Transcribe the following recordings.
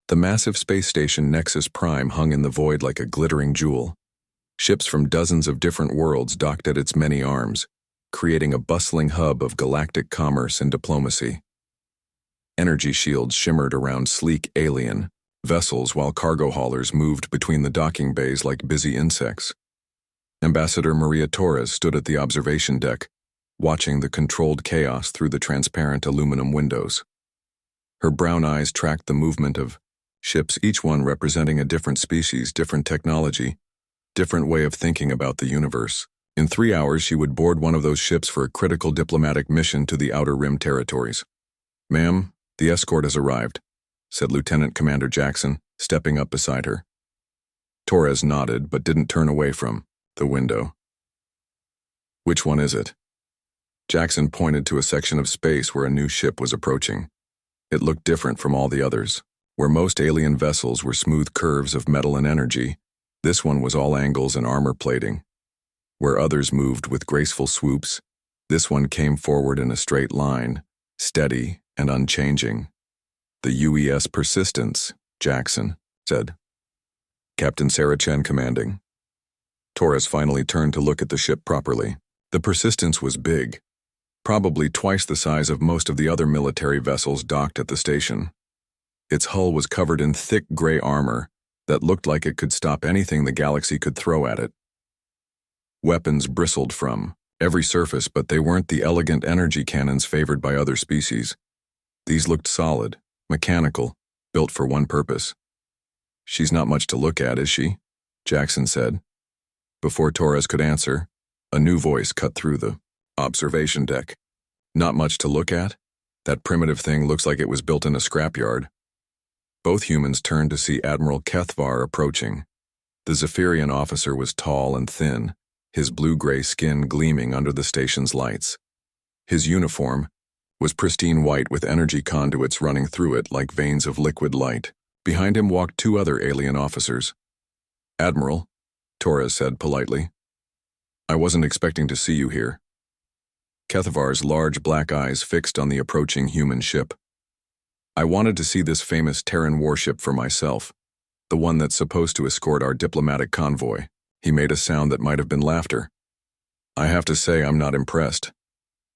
The massive space station Nexus Prime hung in the void like a glittering jewel. Ships from dozens of different worlds docked at its many arms, creating a bustling hub of galactic commerce and diplomacy. Energy shields shimmered around sleek alien vessels while cargo haulers moved between the docking bays like busy insects. Ambassador Maria Torres stood at the observation deck, watching the controlled chaos through the transparent aluminum windows. Her brown eyes tracked the movement of ships, each one representing a different species, different technology, different way of thinking about the universe. In 3 hours, she would board one of those ships for a critical diplomatic mission to the Outer Rim territories. "Ma'am, the escort has arrived," said Lieutenant Commander Jackson, stepping up beside her. Torres nodded but didn't turn away from the window. "Which one is it?" Jackson pointed to a section of space where a new ship was approaching. It looked different from all the others. Where most alien vessels were smooth curves of metal and energy, this one was all angles and armor plating. Where others moved with graceful swoops, this one came forward in a straight line, steady and unchanging. "The UES Persistence," Jackson said. "Captain Sarah Chen commanding." Torres finally turned to look at the ship properly. The Persistence was big, probably twice the size of most of the other military vessels docked at the station. Its hull was covered in thick gray armor that looked like it could stop anything the galaxy could throw at it. Weapons bristled from every surface, but they weren't the elegant energy cannons favored by other species. These looked solid, mechanical, built for one purpose. "She's not much to look at, is she?" Jackson said. Before Torres could answer, a new voice cut through the observation deck. "Not much to look at? That primitive thing looks like it was built in a scrapyard." Both humans turned to see Admiral Kethvar approaching. The Zephyrian officer was tall and thin, his blue-gray skin gleaming under the station's lights. His uniform was pristine white with energy conduits running through it like veins of liquid light. Behind him walked 2 other alien officers. "Admiral," Torres said politely, "I wasn't expecting to see you here." Kethavar's large black eyes fixed on the approaching human ship. "I wanted to see this famous Terran warship for myself, the one that's supposed to escort our diplomatic convoy." He made a sound that might have been laughter. "I have to say I'm not impressed."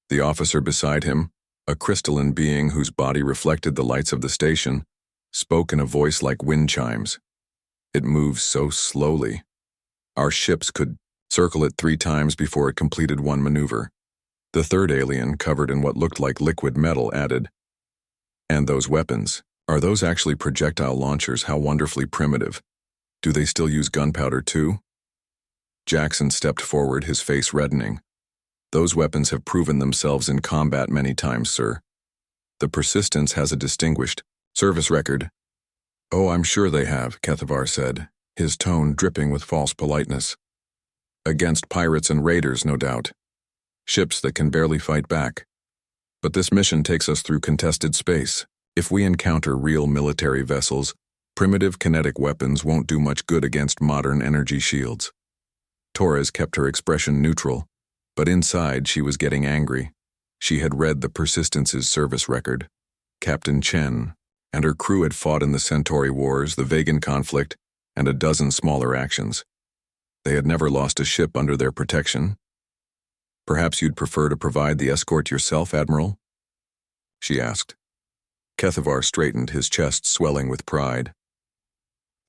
The officer beside him, a crystalline being whose body reflected the lights of the station, spoke in a voice like wind chimes. "It moves so slowly. Our ships could circle it 3 times before it completed one maneuver." The third alien, covered in what looked like liquid metal, added, "And those weapons, are those actually projectile launchers? How wonderfully primitive. Do they still use gunpowder too?" Jackson stepped forward, his face reddening. "Those weapons have proven themselves in combat many times, sir. The Persistence has a distinguished service record." "Oh, I'm sure they have," Kethavar said, his tone dripping with false politeness. "Against pirates and raiders, no doubt. Ships that can barely fight back. But this mission takes us through contested space. If we encounter real military vessels, primitive kinetic weapons won't do much good against modern energy shields." Torres kept her expression neutral, but inside she was getting angry. She had read the Persistence's service record. Captain Chen and her crew had fought in the Centauri Wars, the Vegan conflict, and a dozen smaller actions. They had never lost a ship under their protection. "Perhaps you'd prefer to provide the escort yourself, Admiral?" she asked. Kethavar straightened, his chest swelling with pride.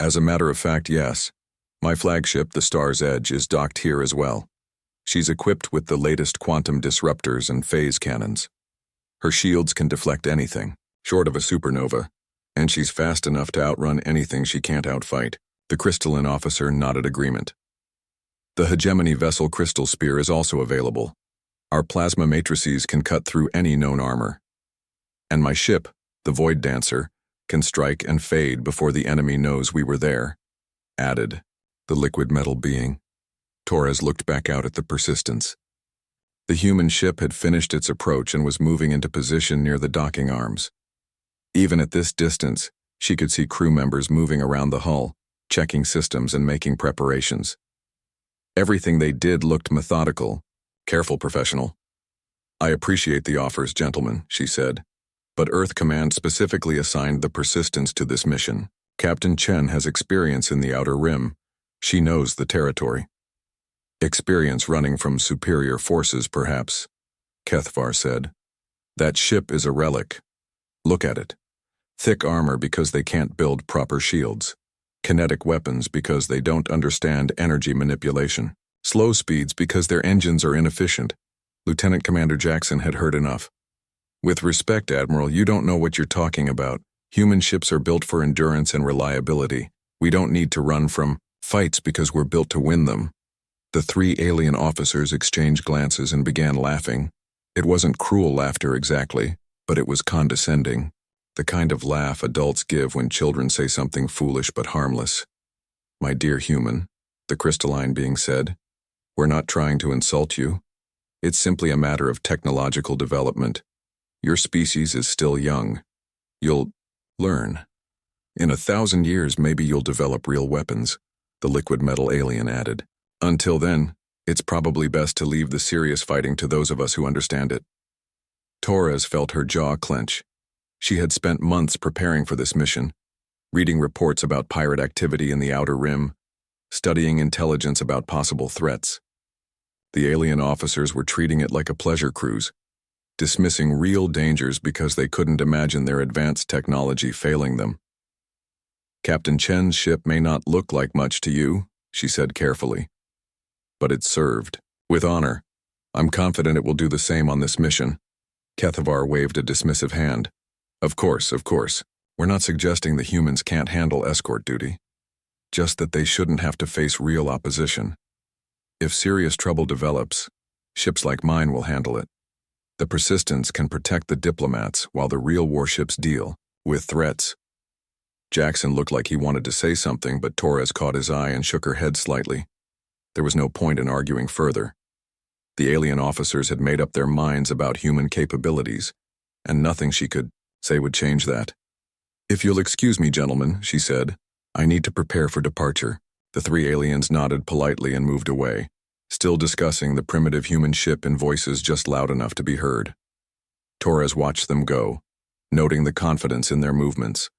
"As a matter of fact, yes. My flagship, the Star's Edge, is docked here as well. She's equipped with the latest quantum disruptors and phase cannons. Her shields can deflect anything, short of a supernova, and she's fast enough to outrun anything she can't outfight." The crystalline officer nodded agreement. "The hegemony vessel Crystal Spear is also available. Our plasma matrices can cut through any known armor. And my ship, the Void Dancer, can strike and fade before the enemy knows we were there," added the liquid metal being. Torres looked back out at the Persistence. The human ship had finished its approach and was moving into position near the docking arms. Even at this distance, she could see crew members moving around the hull, checking systems and making preparations. Everything they did looked methodical, careful, professional. "I appreciate the offers, gentlemen," she said. But Earth Command specifically assigned the Persistence to this mission. Captain Chen has experience in the Outer Rim. She knows the territory. Experience running from superior forces, perhaps, Kethvar said. That ship is a relic. Look at it. Thick armor because they can't build proper shields. Kinetic weapons because they don't understand energy manipulation. Slow speeds because their engines are inefficient. Lieutenant Commander Jackson had heard enough. With respect, Admiral, you don't know what you're talking about. Human ships are built for endurance and reliability. We don't need to run from fights because we're built to win them. The three alien officers exchanged glances and began laughing. It wasn't cruel laughter exactly, but it was condescending. The kind of laugh adults give when children say something foolish but harmless. My dear human, the crystalline being said, we're not trying to insult you. It's simply a matter of technological development. Your species is still young. You'll learn. In 1,000 years, maybe you'll develop real weapons, the liquid metal alien added. Until then, it's probably best to leave the serious fighting to those of us who understand it. Torres felt her jaw clench. She had spent months preparing for this mission, reading reports about pirate activity in the Outer Rim, studying intelligence about possible threats. The alien officers were treating it like a pleasure cruise, dismissing real dangers because they couldn't imagine their advanced technology failing them. Captain Chen's ship may not look like much to you, she said carefully, but it served. With honor. I'm confident it will do the same on this mission. Kethavar waved a dismissive hand. Of course. We're not suggesting the humans can't handle escort duty. Just that they shouldn't have to face real opposition. If serious trouble develops, ships like mine will handle it. The Persistence can protect the diplomats while the real warships deal with threats. Jackson looked like he wanted to say something, but Torres caught his eye and shook her head slightly. There was no point in arguing further. The alien officers had made up their minds about human capabilities, and nothing she could say would change that. If you'll excuse me, gentlemen, she said, I need to prepare for departure. The three aliens nodded politely and moved away, still discussing the primitive human ship in voices just loud enough to be heard. Torres watched them go, noting the confidence in their movements,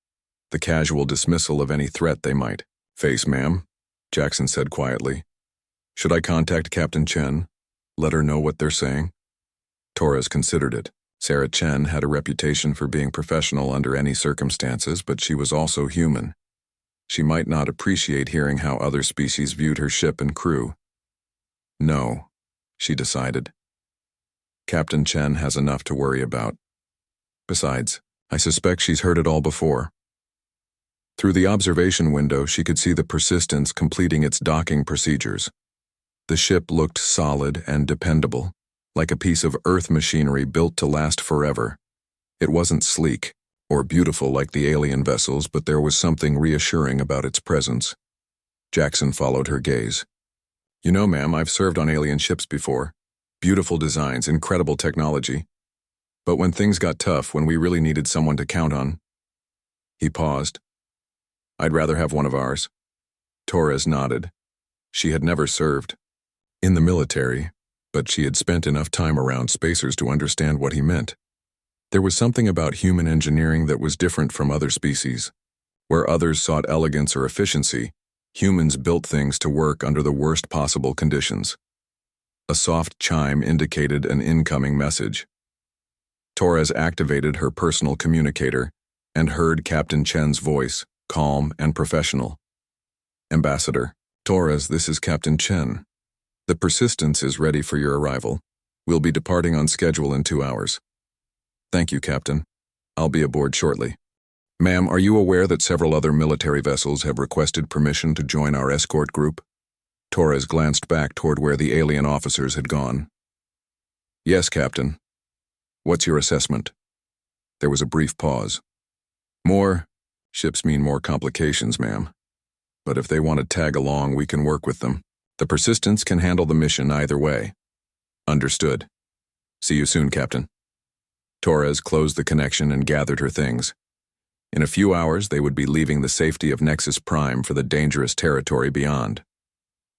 the casual dismissal of any threat they might face. Ma'am, Jackson said quietly. Should I contact Captain Chen? Let her know what they're saying? Torres considered it. Sarah Chen had a reputation for being professional under any circumstances, but she was also human. She might not appreciate hearing how other species viewed her ship and crew. No, she decided. Captain Chen has enough to worry about. Besides, I suspect she's heard it all before. Through the observation window, she could see the Persistence completing its docking procedures. The ship looked solid and dependable, like a piece of Earth machinery built to last forever. It wasn't sleek or beautiful like the alien vessels, but there was something reassuring about its presence. Jackson followed her gaze. You know, ma'am, I've served on alien ships before. Beautiful designs, incredible technology. But when things got tough, when we really needed someone to count on... He paused. I'd rather have one of ours. Torres nodded. She had never served in the military, but she had spent enough time around spacers to understand what he meant. There was something about human engineering that was different from other species. Where others sought elegance or efficiency, humans built things to work under the worst possible conditions. A soft chime indicated an incoming message. Torres activated her personal communicator and heard Captain Chen's voice, calm and professional. Ambassador, Torres, this is Captain Chen. The Persistence is ready for your arrival. We'll be departing on schedule in 2 hours. Thank you, Captain. I'll be aboard shortly. Ma'am, are you aware that several other military vessels have requested permission to join our escort group? Torres glanced back toward where the alien officers had gone. Yes, Captain. What's your assessment? There was a brief pause. More ships mean more complications, ma'am. But if they want to tag along, we can work with them. The Persistence can handle the mission either way. Understood. See you soon, Captain. Torres closed the connection and gathered her things. In a few hours, they would be leaving the safety of Nexus Prime for the dangerous territory beyond.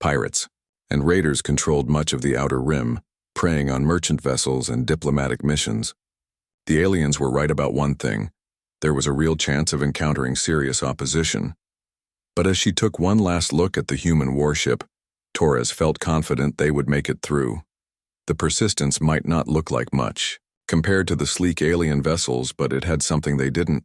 Pirates and raiders controlled much of the Outer Rim, preying on merchant vessels and diplomatic missions. The aliens were right about one thing. There was a real chance of encountering serious opposition. But as she took one last look at the human warship, Torres felt confident they would make it through. The Persistence might not look like much compared to the sleek alien vessels, but it had something they didn't.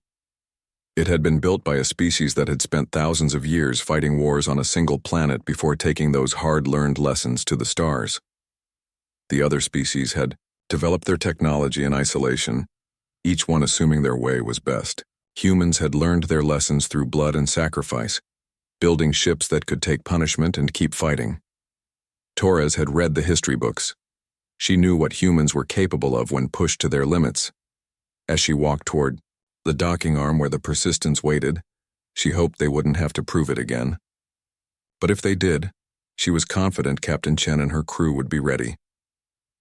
It had been built by a species that had spent thousands of years fighting wars on a single planet before taking those hard-learned lessons to the stars. The other species had developed their technology in isolation, each one assuming their way was best. Humans had learned their lessons through blood and sacrifice, building ships that could take punishment and keep fighting. Torres had read the history books. She knew what humans were capable of when pushed to their limits. As she walked toward the docking arm where the Persistence waited, she hoped they wouldn't have to prove it again. But if they did, she was confident Captain Chen and her crew would be ready.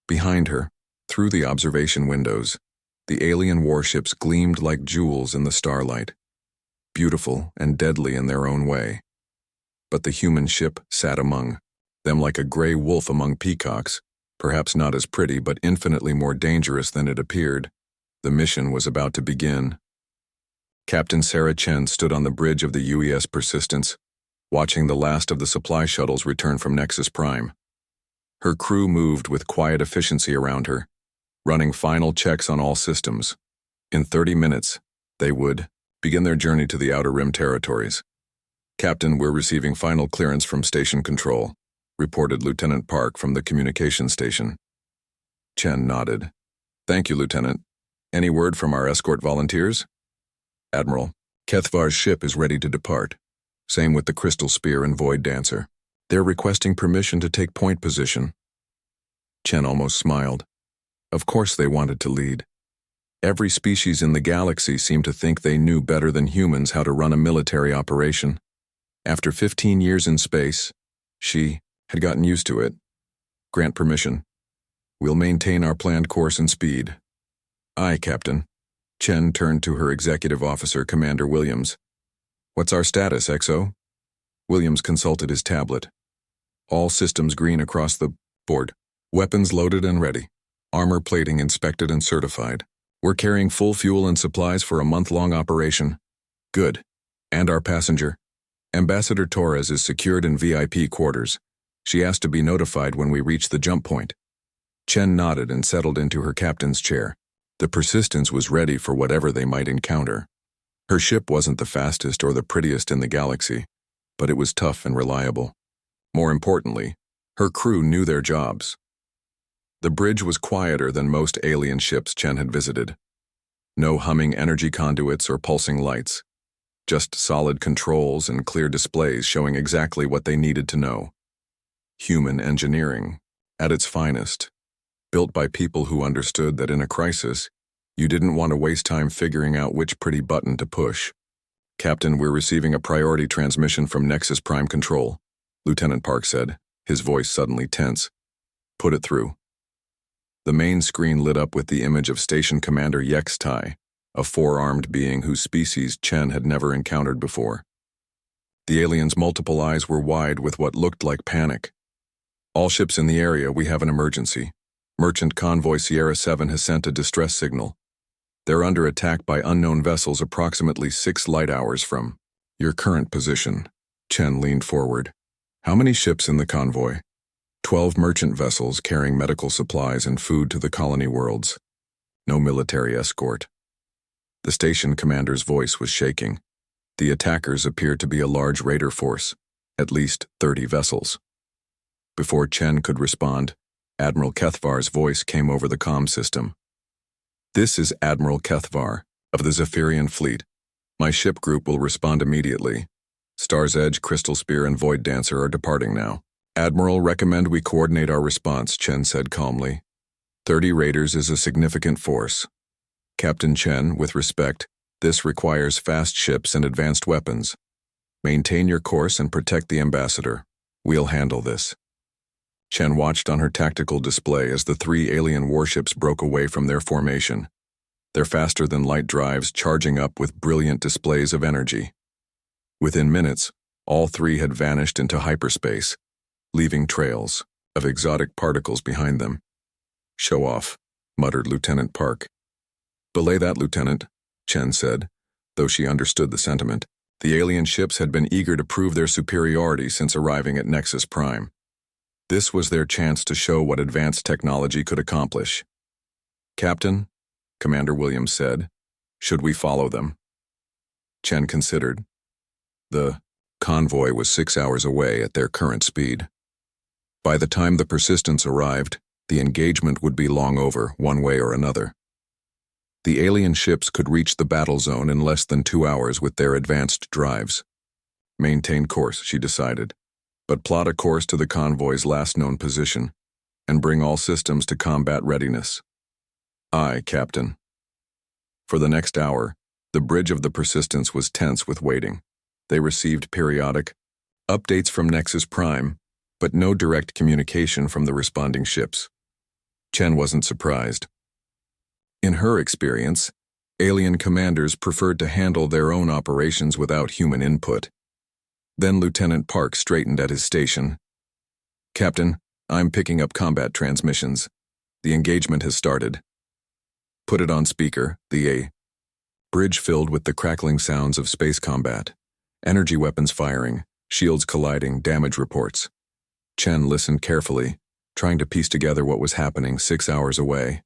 Behind her, through the observation windows, the alien warships gleamed like jewels in the starlight, beautiful and deadly in their own way. But the human ship sat among them like a gray wolf among peacocks, perhaps not as pretty but infinitely more dangerous than it appeared. The mission was about to begin. Captain Sarah Chen stood on the bridge of the UES Persistence, watching the last of the supply shuttles return from Nexus Prime. Her crew moved with quiet efficiency around her, running final checks on all systems. In 30 minutes, they would begin their journey to the Outer Rim territories. "Captain, we're receiving final clearance from Station Control," reported Lieutenant Park from the communications station. Chen nodded. "Thank you, Lieutenant. Any word from our escort volunteers?" "Admiral, Kethvar's ship is ready to depart. Same with the Crystal Spear and Void Dancer. They're requesting permission to take point position." Chen almost smiled. Of course they wanted to lead. Every species in the galaxy seemed to think they knew better than humans how to run a military operation. After 15 years in space, she had gotten used to it. "Grant permission. We'll maintain our planned course and speed." "Aye, Captain." Chen turned to her executive officer, Commander Williams. "What's our status, XO?" Williams consulted his tablet. "All systems green across the board. Weapons loaded and ready. Armor plating inspected and certified. We're carrying full fuel and supplies for a month-long operation." "Good. And our passenger?" "Ambassador Torres is secured in VIP quarters. She asked to be notified when we reach the jump point." Chen nodded and settled into her captain's chair. The Persistence was ready for whatever they might encounter. Her ship wasn't the fastest or the prettiest in the galaxy, but it was tough and reliable. More importantly, her crew knew their jobs. The bridge was quieter than most alien ships Chen had visited. No humming energy conduits or pulsing lights. Just solid controls and clear displays showing exactly what they needed to know. Human engineering, at its finest. Built by people who understood that in a crisis, you didn't want to waste time figuring out which pretty button to push. "Captain, we're receiving a priority transmission from Nexus Prime Control," Lieutenant Park said, his voice suddenly tense. "Put it through." The main screen lit up with the image of Station Commander Yex Tai, a four-armed being whose species Chen had never encountered before. The alien's multiple eyes were wide with what looked like panic. "All ships in the area, we have an emergency. Merchant Convoy Sierra 7 has sent a distress signal. They're under attack by unknown vessels approximately 6 light hours from your current position." Chen leaned forward. "How many ships in the convoy?" 12 merchant vessels carrying medical supplies and food to the colony worlds. No military escort." The station commander's voice was shaking. The attackers appeared to be a large raider force, at least 30 vessels. Before Chen could respond, Admiral Kethvar's voice came over the comm system. "This is Admiral Kethvar, of the Zephyrian Fleet. My ship group will respond immediately. Star's Edge, Crystal Spear, and Void Dancer are departing now." "Admiral, recommend we coordinate our response," Chen said calmly. 30 raiders is a significant force. Captain Chen, with respect, this requires fast ships and advanced weapons. Maintain your course and protect the ambassador. We'll handle this." Chen watched on her tactical display as the 3 alien warships broke away from their formation, their faster-than-light drives charging up with brilliant displays of energy. Within minutes, all 3 had vanished into hyperspace, leaving trails of exotic particles behind them. "Show off," muttered Lieutenant Park. "Belay that, Lieutenant," Chen said, though she understood the sentiment. The alien ships had been eager to prove their superiority since arriving at Nexus Prime. This was their chance to show what advanced technology could accomplish. "Captain," Commander Williams said, "should we follow them?" Chen considered. The convoy was 6 hours away at their current speed. By the time the Persistence arrived, the engagement would be long over, one way or another. The alien ships could reach the battle zone in less than 2 hours with their advanced drives. Maintain course, she decided, but plot a course to the convoy's last known position, and bring all systems to combat readiness. "Aye, Captain." For the next hour, the bridge of the Persistence was tense with waiting. They received periodic updates from Nexus Prime, but no direct communication from the responding ships. Chen wasn't surprised. In her experience, alien commanders preferred to handle their own operations without human input. Then Lieutenant Park straightened at his station. "Captain, I'm picking up combat transmissions. The engagement has started." "Put it on speaker," the bridge filled with the crackling sounds of space combat. Energy weapons firing, shields colliding, damage reports. Chen listened carefully, trying to piece together what was happening 6 hours away.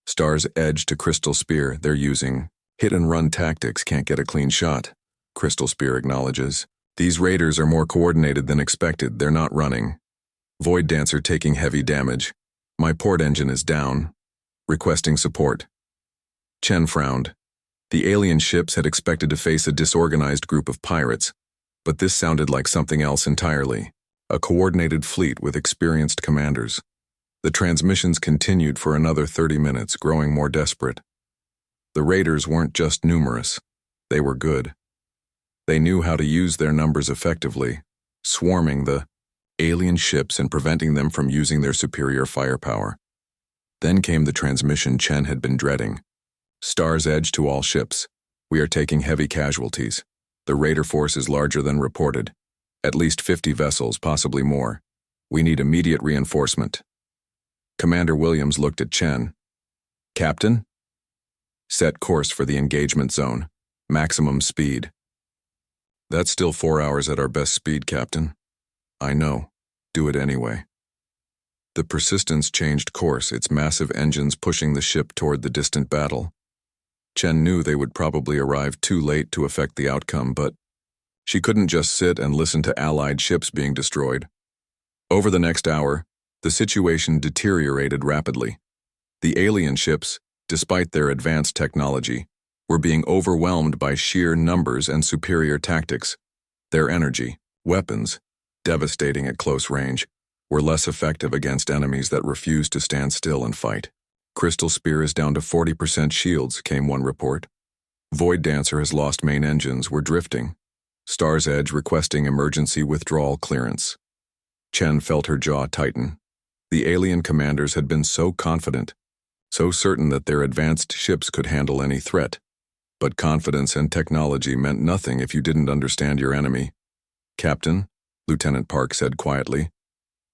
Star's edge to Crystal Spear, they're using hit-and-run tactics, can't get a clean shot. Crystal Spear acknowledges. "These raiders are more coordinated than expected, they're not running. Void Dancer taking heavy damage. My port engine is down. Requesting support." Chen frowned. The alien ships had expected to face a disorganized group of pirates, but this sounded like something else entirely. A coordinated fleet with experienced commanders. The transmissions continued for another 30 minutes, growing more desperate. The raiders weren't just numerous, they were good. They knew how to use their numbers effectively, swarming the alien ships and preventing them from using their superior firepower. Then came the transmission Chen had been dreading. "Star's edge to all ships. We are taking heavy casualties. The raider force is larger than reported. At least 50 vessels, possibly more. We need immediate reinforcement." Commander Williams looked at Chen. "Captain?" "Set course for the engagement zone. Maximum speed." "That's still 4 hours at our best speed, Captain." "I know. Do it anyway." The Persistence changed course, its massive engines pushing the ship toward the distant battle. Chen knew they would probably arrive too late to affect the outcome, but she couldn't just sit and listen to Allied ships being destroyed. Over the next hour, the situation deteriorated rapidly. The alien ships, despite their advanced technology, were being overwhelmed by sheer numbers and superior tactics. Their energy, weapons, devastating at close range, were less effective against enemies that refused to stand still and fight. "Crystal Spear is down to 40% shields," came one report. "Void Dancer has lost main engines, we're drifting." Star's Edge requesting emergency withdrawal clearance. Chen felt her jaw tighten. The alien commanders had been so confident, so certain that their advanced ships could handle any threat. But confidence and technology meant nothing if you didn't understand your enemy. "Captain," Lieutenant Park said quietly,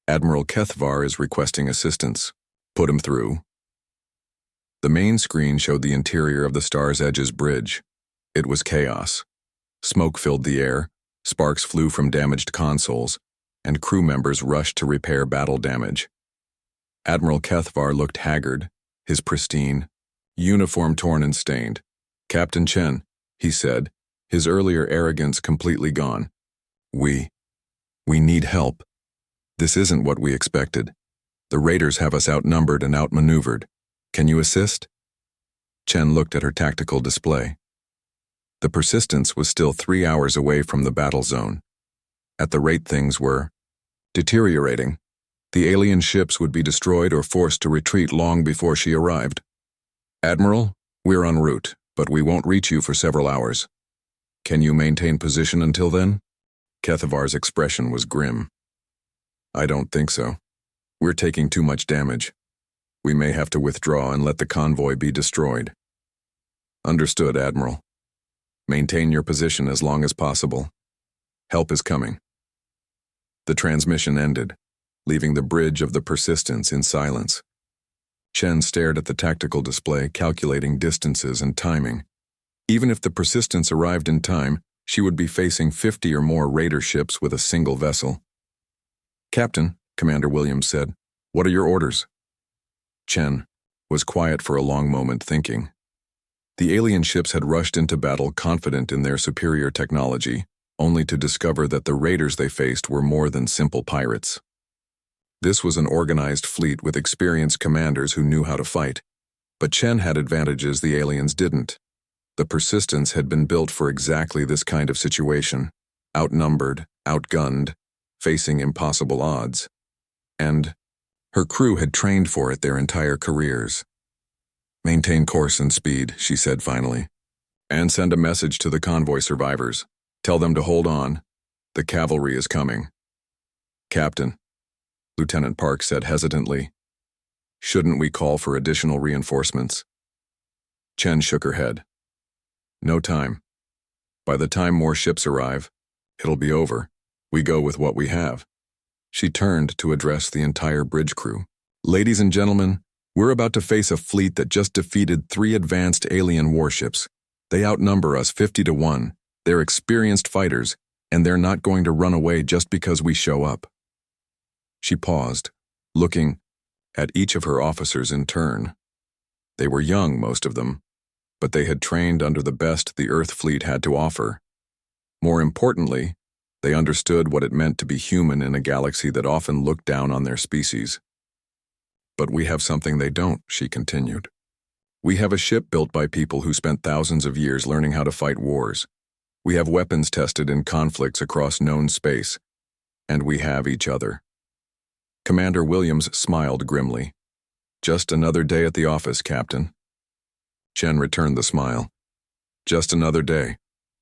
"Admiral Kethvar is requesting assistance. Put him through." The main screen showed the interior of the Star's Edge's bridge. It was chaos. Smoke filled the air, sparks flew from damaged consoles, and crew members rushed to repair battle damage. Admiral Kethvar looked haggard, his pristine uniform torn and stained. "Captain Chen," he said, his earlier arrogance completely gone. We need help. This isn't what we expected. The raiders have us outnumbered and outmaneuvered. Can you assist?" Chen looked at her tactical display. The Persistence was still 3 hours away from the battle zone. At the rate things were deteriorating, the alien ships would be destroyed or forced to retreat long before she arrived. "Admiral, we're en route, but we won't reach you for several hours. Can you maintain position until then?" Kethavar's expression was grim. "I don't think so. We're taking too much damage. We may have to withdraw and let the convoy be destroyed." "Understood, Admiral. Maintain your position as long as possible. Help is coming." The transmission ended, leaving the bridge of the Persistence in silence. Chen stared at the tactical display, calculating distances and timing. Even if the Persistence arrived in time, she would be facing 50 or more raider ships with a single vessel. "Captain," Commander Williams said, "what are your orders?" Chen was quiet for a long moment, thinking. The alien ships had rushed into battle confident in their superior technology, only to discover that the raiders they faced were more than simple pirates. This was an organized fleet with experienced commanders who knew how to fight. But Chen had advantages the aliens didn't. The Persistence had been built for exactly this kind of situation, outnumbered, outgunned, facing impossible odds. And her crew had trained for it their entire careers. "Maintain course and speed," she said finally. "And send a message to the convoy survivors. Tell them to hold on. The cavalry is coming." "Captain," Lieutenant Park said hesitantly, "shouldn't we call for additional reinforcements?" Chen shook her head. "No time. By the time more ships arrive, it'll be over. We go with what we have." She turned to address the entire bridge crew. "Ladies and gentlemen, we're about to face a fleet that just defeated 3 advanced alien warships. They outnumber us 50 to 1. They're experienced fighters, and they're not going to run away just because we show up." She paused, looking at each of her officers in turn. They were young, most of them, but they had trained under the best the Earth fleet had to offer. More importantly, they understood what it meant to be human in a galaxy that often looked down on their species. "But we have something they don't," she continued. "We have a ship built by people who spent thousands of years learning how to fight wars. We have weapons tested in conflicts across known space. And we have each other." Commander Williams smiled grimly. "Just another day at the office, Captain." Chen returned the smile. "Just another day.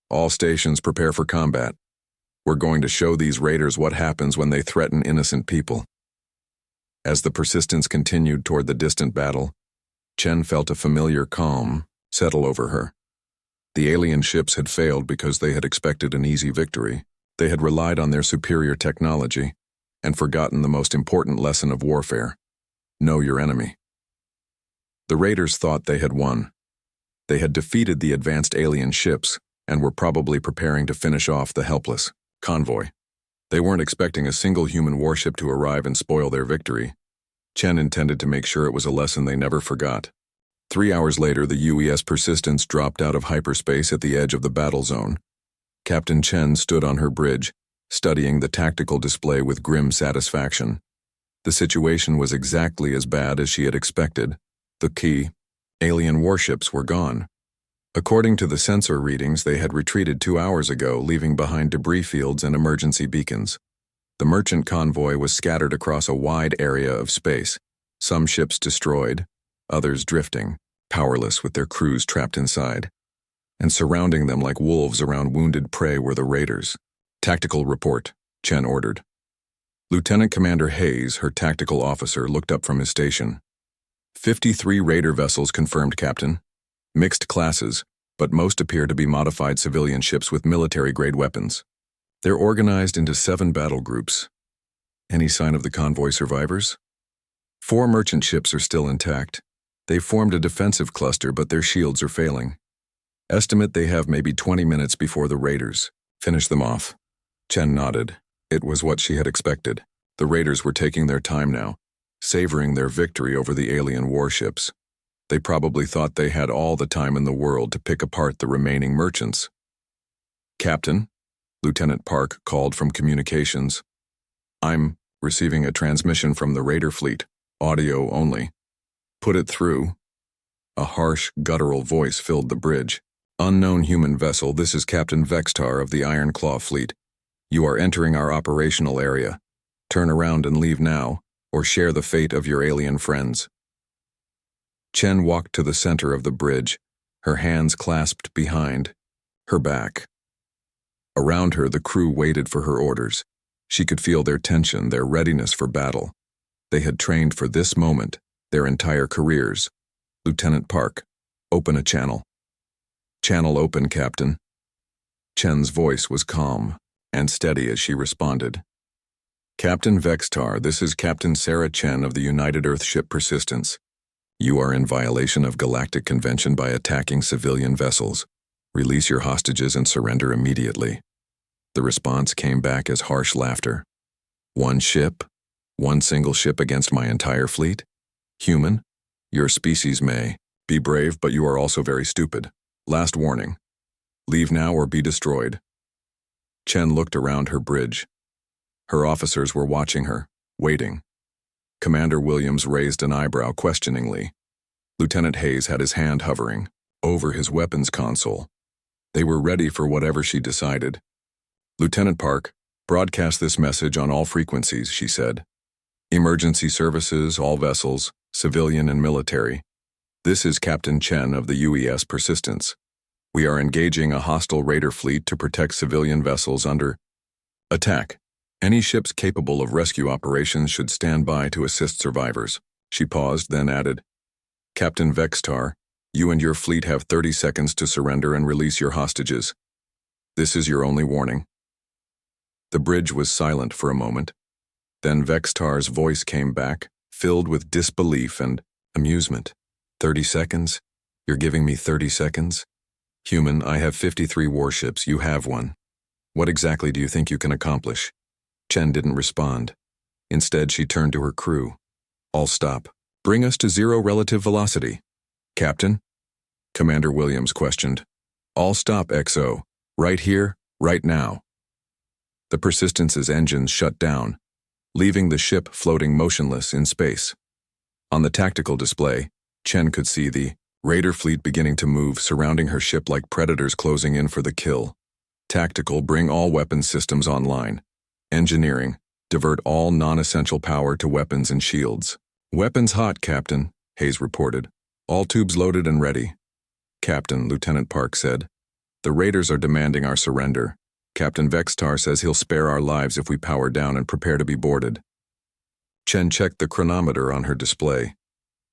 All stations prepare for combat. We're going to show these raiders what happens when they threaten innocent people." As the Persistence continued toward the distant battle, Chen felt a familiar calm settle over her. The alien ships had failed because they had expected an easy victory. They had relied on their superior technology and forgotten the most important lesson of warfare: know your enemy. The raiders thought they had won. They had defeated the advanced alien ships and were probably preparing to finish off the helpless convoy. They weren't expecting a single human warship to arrive and spoil their victory. Chen intended to make sure it was a lesson they never forgot. 3 hours later, the UES Persistence dropped out of hyperspace at the edge of the battle zone. Captain Chen stood on her bridge, studying the tactical display with grim satisfaction. The situation was exactly as bad as she had expected. The key alien warships were gone. According to the sensor readings, they had retreated 2 hours ago, leaving behind debris fields and emergency beacons. The merchant convoy was scattered across a wide area of space, some ships destroyed, others drifting, powerless with their crews trapped inside. And surrounding them like wolves around wounded prey were the raiders. "Tactical report," Chen ordered. Lieutenant Commander Hayes, her tactical officer, looked up from his station. 53 raider vessels confirmed, Captain. Mixed classes, but most appear to be modified civilian ships with military-grade weapons. They're organized into 7 battle groups. Any sign of the convoy survivors? 4 merchant ships are still intact. They've formed a defensive cluster, but their shields are failing. Estimate they have maybe 20 minutes before the raiders. Finish them off. Chen nodded. It was what she had expected. The raiders were taking their time now, savoring their victory over the alien warships. They probably thought they had all the time in the world to pick apart the remaining merchants. "Captain," Lieutenant Park called from communications. "I'm receiving a transmission from the raider fleet, audio only." "Put it through." A harsh, guttural voice filled the bridge. "Unknown human vessel, this is Captain Vextar of the Iron Claw fleet. You are entering our operational area. Turn around and leave now, or share the fate of your alien friends." Chen walked to the center of the bridge, her hands clasped behind her back. Around her, the crew waited for her orders. She could feel their tension, their readiness for battle. They had trained for this moment their entire careers. "Lieutenant Park, open a channel." "Channel open, Captain." Chen's voice was calm and steady as she responded. "Captain Vextar, this is Captain Sarah Chen of the United Earth ship Persistence. You are in violation of Galactic Convention by attacking civilian vessels. Release your hostages and surrender immediately. The response came back as harsh laughter. One ship? One single ship against my entire fleet? Human? Your species may be brave, but you are also very stupid. Last warning. Leave now or be destroyed. Chen looked around her bridge. Her officers were watching her, waiting. Commander Williams raised an eyebrow questioningly. Lieutenant Hayes had his hand hovering over his weapons console. They were ready for whatever she decided. Lieutenant Park, broadcast this message on all frequencies, she said. Emergency services, all vessels, civilian and military. This is Captain Chen of the UES Persistence. We are engaging a hostile raider fleet to protect civilian vessels under attack. Any ships capable of rescue operations should stand by to assist survivors. She paused, then added, Captain Vextar, you and your fleet have 30 seconds to surrender and release your hostages. This is your only warning. The bridge was silent for a moment. Then Vextar's voice came back, filled with disbelief and amusement. 30 seconds? You're giving me 30 seconds? Human, I have 53 warships, you have one. What exactly do you think you can accomplish? Chen didn't respond. Instead, she turned to her crew. All stop. Bring us to 0 relative velocity. Captain? Commander Williams questioned. All stop, XO. Right here, right now. The Persistence's engines shut down, leaving the ship floating motionless in space. On the tactical display, Chen could see the raider fleet beginning to move, surrounding her ship like predators closing in for the kill. Tactical, bring all weapons systems online. Engineering, divert all non-essential power to weapons and shields. Weapons hot, Captain, Hayes reported. All tubes loaded and ready. Captain, Lieutenant Park said. The raiders are demanding our surrender. Captain Vextar says he'll spare our lives if we power down and prepare to be boarded. Chen checked the chronometer on her display.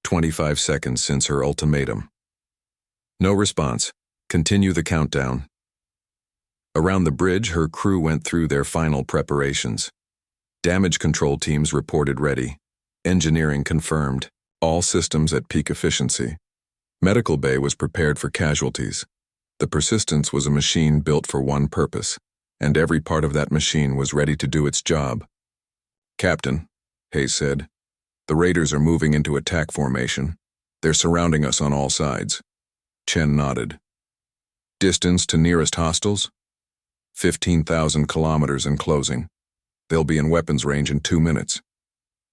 25 seconds since her ultimatum. No response. Continue the countdown. Around the bridge, her crew went through their final preparations. Damage control teams reported ready. Engineering confirmed. All systems at peak efficiency. Medical bay was prepared for casualties. The Persistence was a machine built for one purpose, and every part of that machine was ready to do its job. Captain, Hayes said, the raiders are moving into attack formation. They're surrounding us on all sides. Chen nodded. Distance to nearest hostiles? 15,000 kilometers and closing. They'll be in weapons range in 2 minutes.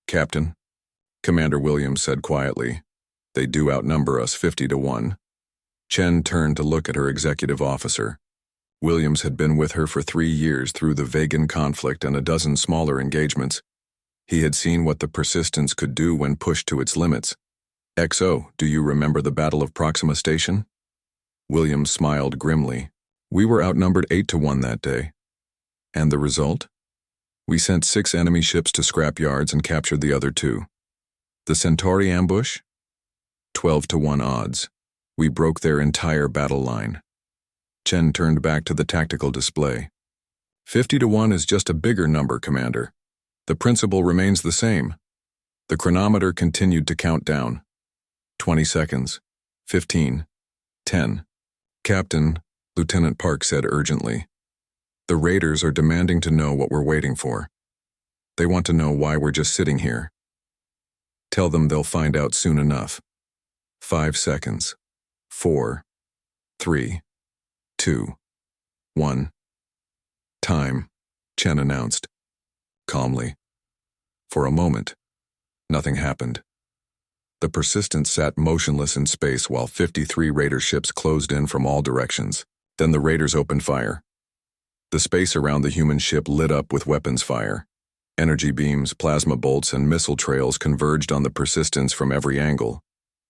Captain, Commander Williams said quietly, they do outnumber us 50-1. Chen turned to look at her executive officer. Williams had been with her for 3 years through the Vegan conflict and a dozen smaller engagements. He had seen what the Persistence could do when pushed to its limits. XO, do you remember the Battle of Proxima Station? Williams smiled grimly. We were outnumbered 8-1 that day. And the result? We sent 6 enemy ships to scrap yards and captured the other 2. The Centauri ambush? 12-1 odds. We broke their entire battle line. Chen turned back to the tactical display. 50-1 is just a bigger number, Commander. The principle remains the same. The chronometer continued to count down. 20 seconds. 15. 10. Captain, Lieutenant Park said urgently. The raiders are demanding to know what we're waiting for. They want to know why we're just sitting here. Tell them they'll find out soon enough. 5 seconds. 4. 3. 2. 1. Time, Chen announced. Calmly. For a moment, nothing happened. The Persistence sat motionless in space while 53 raider ships closed in from all directions. Then the raiders opened fire. The space around the human ship lit up with weapons fire. Energy beams, plasma bolts, and missile trails converged on the Persistence from every angle.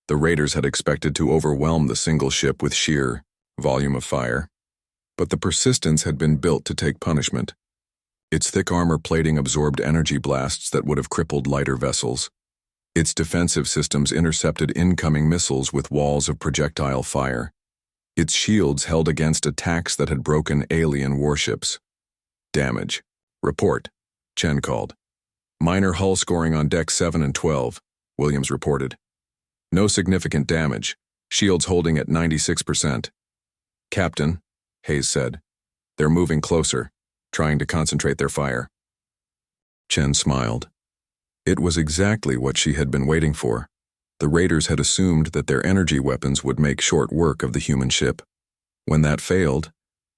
The raiders had expected to overwhelm the single ship with sheer volume of fire. But the Persistence had been built to take punishment. Its thick armor plating absorbed energy blasts that would have crippled lighter vessels. Its defensive systems intercepted incoming missiles with walls of projectile fire. Its shields held against attacks that had broken alien warships. Damage. Report, Chen called. Minor hull scoring on deck 7 and 12, Williams reported. No significant damage, shields holding at 96%. Captain, Hayes said. They're moving closer, trying to concentrate their fire. Chen smiled. It was exactly what she had been waiting for. The raiders had assumed that their energy weapons would make short work of the human ship. When that failed,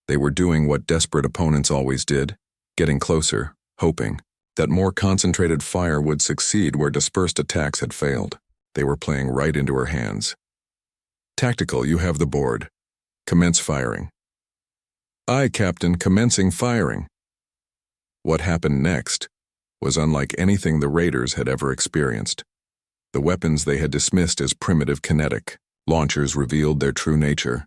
they were doing what desperate opponents always did, getting closer, hoping that more concentrated fire would succeed where dispersed attacks had failed. They were playing right into her hands. Tactical, you have the board. Commence firing. Aye, Captain, commencing firing. What happened next was unlike anything the raiders had ever experienced. The weapons they had dismissed as primitive kinetic launchers revealed their true nature.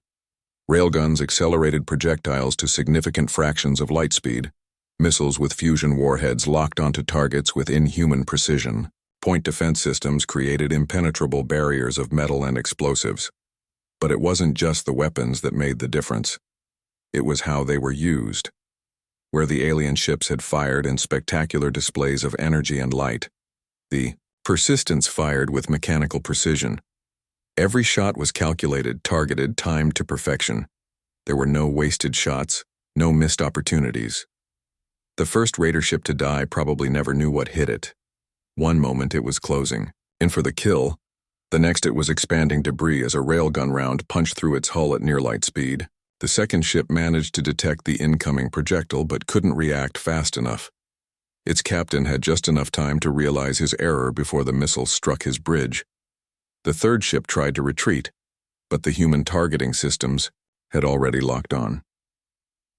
Railguns accelerated projectiles to significant fractions of light speed. Missiles with fusion warheads locked onto targets with inhuman precision. Point defense systems created impenetrable barriers of metal and explosives. But it wasn't just the weapons that made the difference. It was how they were used. Where the alien ships had fired in spectacular displays of energy and light, the Persistence fired with mechanical precision. Every shot was calculated, targeted, timed to perfection. There were no wasted shots, no missed opportunities. The first raider ship to die probably never knew what hit it. One moment it was closing in for the kill, the next it was expanding debris as a railgun round punched through its hull at near light speed. The second ship managed to detect the incoming projectile but couldn't react fast enough. Its captain had just enough time to realize his error before the missile struck his bridge. The third ship tried to retreat, but the human targeting systems had already locked on.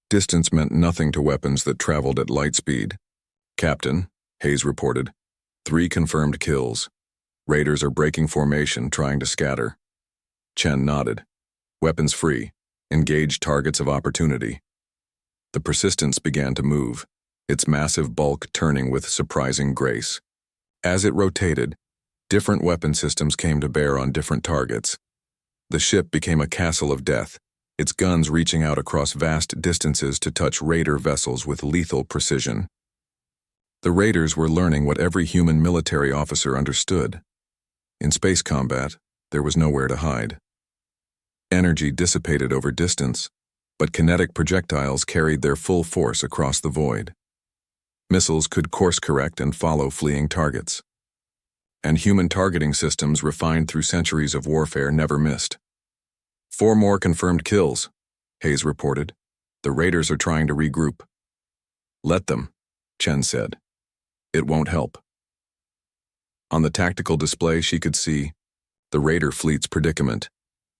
Distance meant nothing to weapons that traveled at light speed. Captain, Hayes reported, 3 confirmed kills. Raiders are breaking formation, trying to scatter. Chen nodded. Weapons free. Engage targets of opportunity. The Persistence began to move, its massive bulk turning with surprising grace. As it rotated, different weapon systems came to bear on different targets. The ship became a castle of death, its guns reaching out across vast distances to touch raider vessels with lethal precision. The raiders were learning what every human military officer understood. In space combat, there was nowhere to hide. Energy dissipated over distance, but kinetic projectiles carried their full force across the void. Missiles could course-correct and follow fleeing targets. And human targeting systems refined through centuries of warfare never missed. 4 more confirmed kills, Hayes reported. The raiders are trying to regroup. Let them, Chen said. It won't help. On the tactical display she could see the raider fleet's predicament.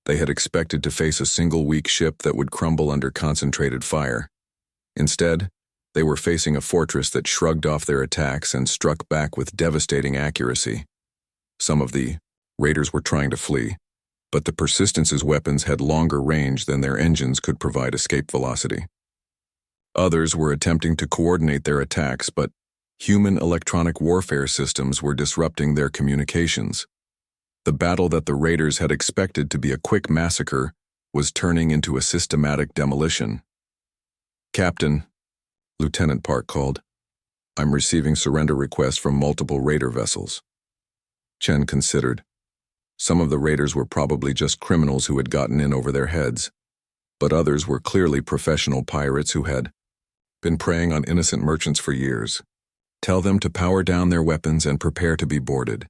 They had expected to face a single weak ship that would crumble under concentrated fire. Instead, they were facing a fortress that shrugged off their attacks and struck back with devastating accuracy. Some of the raiders were trying to flee, but the Persistence's weapons had longer range than their engines could provide escape velocity. Others were attempting to coordinate their attacks, but human electronic warfare systems were disrupting their communications. The battle that the raiders had expected to be a quick massacre was turning into a systematic demolition. Captain, Lieutenant Park called. I'm receiving surrender requests from multiple raider vessels. Chen considered. Some of the raiders were probably just criminals who had gotten in over their heads, but others were clearly professional pirates who had been preying on innocent merchants for years. Tell them to power down their weapons and prepare to be boarded.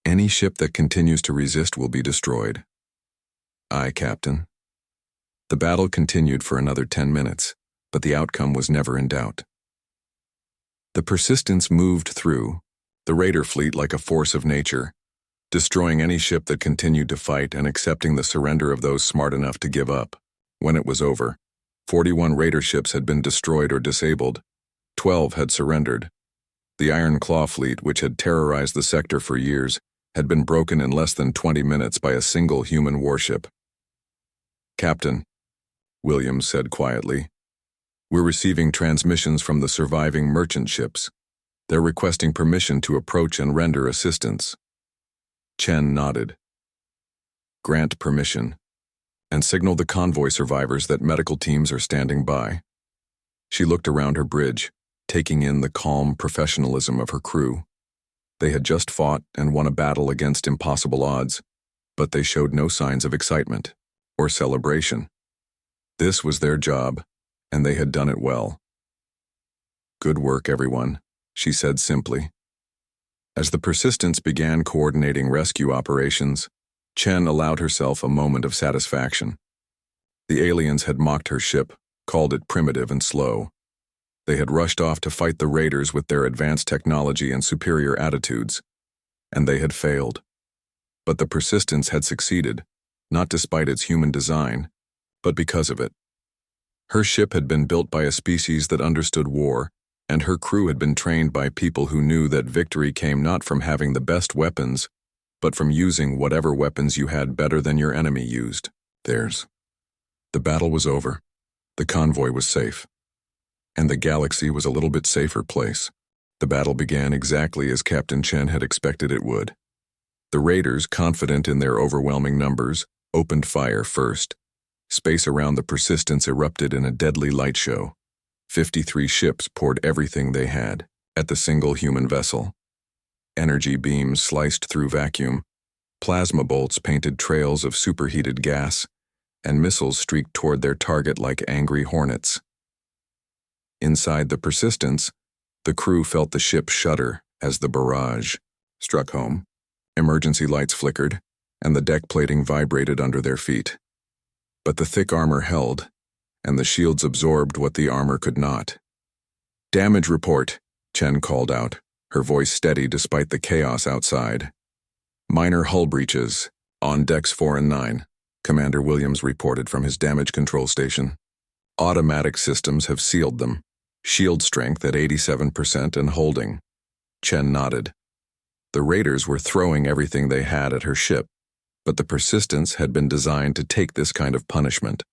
Any ship that continues to resist will be destroyed. Aye, Captain. The battle continued for another 10 minutes, but the outcome was never in doubt. The Persistence moved through the raider fleet like a force of nature, destroying any ship that continued to fight and accepting the surrender of those smart enough to give up. When it was over, 41 raider ships had been destroyed or disabled. 12 had surrendered. The Iron Claw fleet, which had terrorized the sector for years, had been broken in less than 20 minutes by a single human warship. Captain, Williams said quietly, we're receiving transmissions from the surviving merchant ships. They're requesting permission to approach and render assistance. Chen nodded. Grant permission, and signal the convoy survivors that medical teams are standing by. She looked around her bridge, taking in the calm professionalism of her crew. They had just fought and won a battle against impossible odds, but they showed no signs of excitement or celebration. This was their job, and they had done it well. "Good work, everyone," she said simply. As the Persistence began coordinating rescue operations, Chen allowed herself a moment of satisfaction. The aliens had mocked her ship, called it primitive and slow. They had rushed off to fight the raiders with their advanced technology and superior attitudes, and they had failed. But the Persistence had succeeded, not despite its human design, but because of it. Her ship had been built by a species that understood war, and her crew had been trained by people who knew that victory came not from having the best weapons, but from using whatever weapons you had better than your enemy used, theirs. The battle was over. The convoy was safe. And the galaxy was a little bit safer place. The battle began exactly as Captain Chen had expected it would. The raiders, confident in their overwhelming numbers, opened fire first. Space around the Persistence erupted in a deadly light show. 53 ships poured everything they had at the single human vessel. Energy beams sliced through vacuum, plasma bolts painted trails of superheated gas, and missiles streaked toward their target like angry hornets. Inside the Persistence, the crew felt the ship shudder as the barrage struck home. Emergency lights flickered, and the deck plating vibrated under their feet. But the thick armor held, and the shields absorbed what the armor could not. "Damage report," Chen called out, her voice steady despite the chaos outside. "Minor hull breaches, on decks 4 and 9, Commander Williams reported from his damage control station. "Automatic systems have sealed them. Shield strength at 87% and holding." Chen nodded. The raiders were throwing everything they had at her ship, but the Persistence had been designed to take this kind of punishment.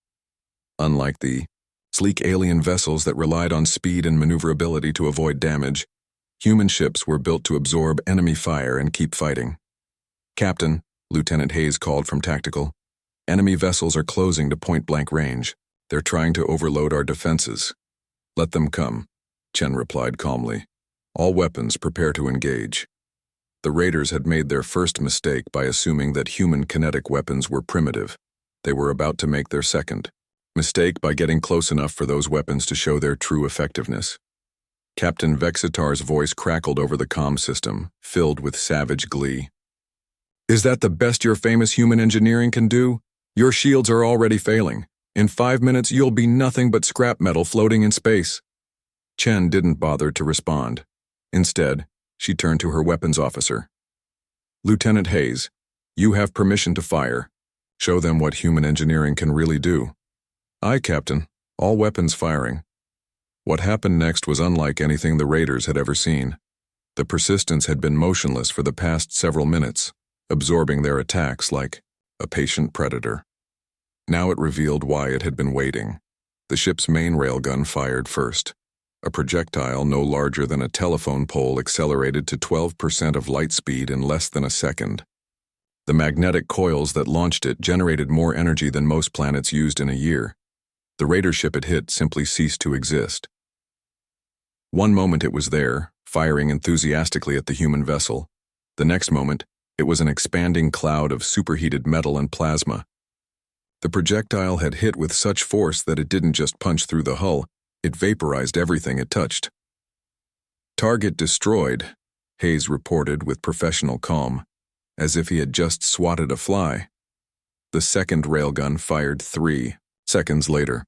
Unlike the sleek alien vessels that relied on speed and maneuverability to avoid damage, human ships were built to absorb enemy fire and keep fighting. "Captain," Lieutenant Hayes called from Tactical, "enemy vessels are closing to point-blank range. They're trying to overload our defenses." "Let them come," Chen replied calmly. "All weapons prepare to engage." The raiders had made their first mistake by assuming that human kinetic weapons were primitive. They were about to make their second mistake by getting close enough for those weapons to show their true effectiveness. Captain Vexitar's voice crackled over the comm system, filled with savage glee. "Is that the best your famous human engineering can do? Your shields are already failing. In 5 minutes, you'll be nothing but scrap metal floating in space." Chen didn't bother to respond. Instead, she turned to her weapons officer. "Lieutenant Hayes, you have permission to fire. Show them what human engineering can really do." "Aye, Captain. All weapons firing." What happened next was unlike anything the raiders had ever seen. The Persistence had been motionless for the past several minutes, absorbing their attacks like a patient predator. Now it revealed why it had been waiting. The ship's main railgun fired first. A projectile no larger than a telephone pole accelerated to 12% of light speed in less than a second. The magnetic coils that launched it generated more energy than most planets used in a year. The raider ship it hit simply ceased to exist. One moment it was there, firing enthusiastically at the human vessel. The next moment, it was an expanding cloud of superheated metal and plasma. The projectile had hit with such force that it didn't just punch through the hull, it vaporized everything it touched. "Target destroyed," Hayes reported with professional calm, as if he had just swatted a fly. The second railgun fired 3 seconds later.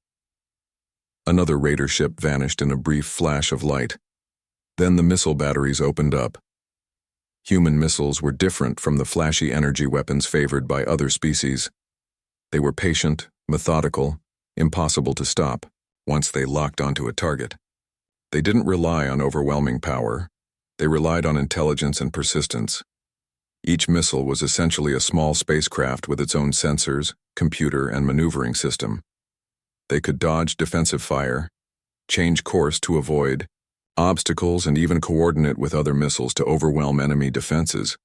Another raider ship vanished in a brief flash of light. Then the missile batteries opened up. Human missiles were different from the flashy energy weapons favored by other species. They were patient, methodical, impossible to stop once they locked onto a target. They didn't rely on overwhelming power. They relied on intelligence and persistence. Each missile was essentially a small spacecraft with its own sensors, computer, and maneuvering system. They could dodge defensive fire, change course to avoid obstacles, and even coordinate with other missiles to overwhelm enemy defenses.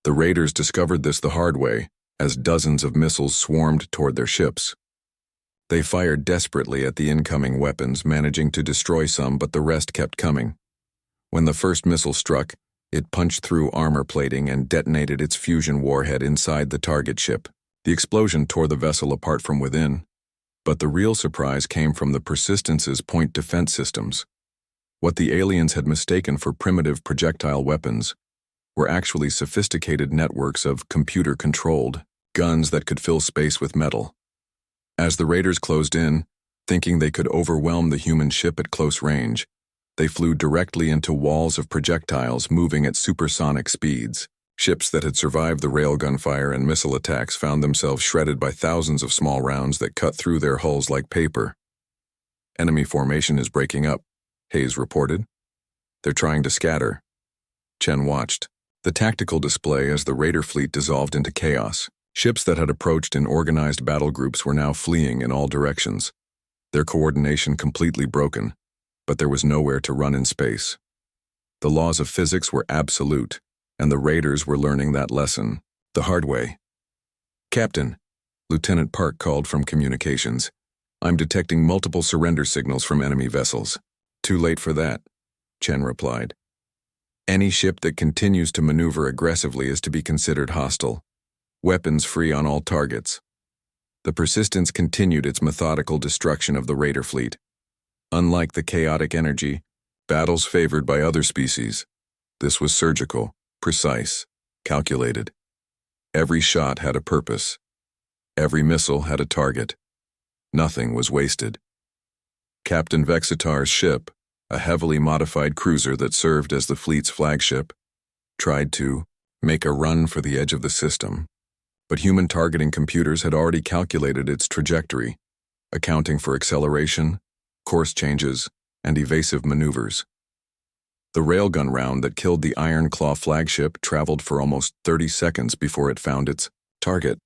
The raiders discovered this the hard way, as dozens of missiles swarmed toward their ships. They fired desperately at the incoming weapons, managing to destroy some, but the rest kept coming. When the first missile struck, It punched through armor plating and detonated its fusion warhead inside the target ship. The explosion tore the vessel apart from within, but the real surprise came from the Persistence's point defense systems. What the aliens had mistaken for primitive projectile weapons were actually sophisticated networks of computer-controlled guns that could fill space with metal. As the raiders closed in, thinking they could overwhelm the human ship at close range, they flew directly into walls of projectiles moving at supersonic speeds. Ships that had survived the railgun fire and missile attacks found themselves shredded by thousands of small rounds that cut through their hulls like paper. "Enemy formation is breaking up," Hayes reported. "They're trying to scatter." Chen watched the tactical display as the raider fleet dissolved into chaos. Ships that had approached in organized battle groups were now fleeing in all directions, their coordination completely broken, but there was nowhere to run in space. The laws of physics were absolute, and the raiders were learning that lesson the hard way. "Captain," Lieutenant Park called from communications, "I'm detecting multiple surrender signals from enemy vessels." "Too late for that," Chen replied. "Any ship that continues to maneuver aggressively is to be considered hostile. Weapons free on all targets." The Persistence continued its methodical destruction of the raider fleet. Unlike the chaotic energy, battles favored by other species, this was surgical, precise, calculated. Every shot had a purpose. Every missile had a target. Nothing was wasted. Captain Vexitar's ship, a heavily modified cruiser that served as the fleet's flagship, tried to make a run for the edge of the system, but human targeting computers had already calculated its trajectory, accounting for acceleration, course changes, and evasive maneuvers. The railgun round that killed the Iron Claw flagship traveled for almost 30 seconds before it found its target.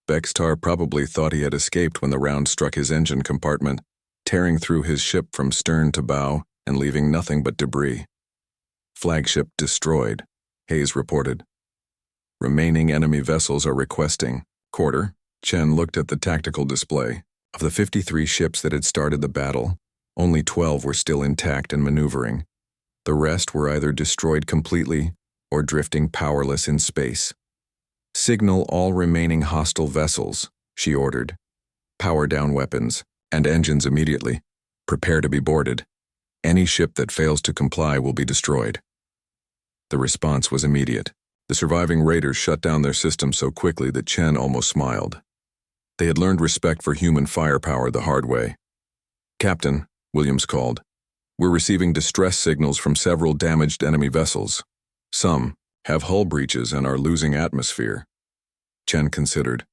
Vexitar probably thought he had escaped when the round struck his engine compartment, tearing through his ship from stern to bow and leaving nothing but debris. "Flagship destroyed," Hayes reported. "Remaining enemy vessels are requesting quarter." Chen looked at the tactical display. Of the 53 ships that had started the battle, only 12 were still intact and maneuvering. The rest were either destroyed completely or drifting powerless in space. "Signal all remaining hostile vessels," she ordered. "Power down weapons and engines immediately. Prepare to be boarded. Any ship that fails to comply will be destroyed." The response was immediate. The surviving raiders shut down their system so quickly that Chen almost smiled. They had learned respect for human firepower the hard way. "Captain," Williams called, "we're receiving distress signals from several damaged enemy vessels. Some have hull breaches and are losing atmosphere." Chen considered.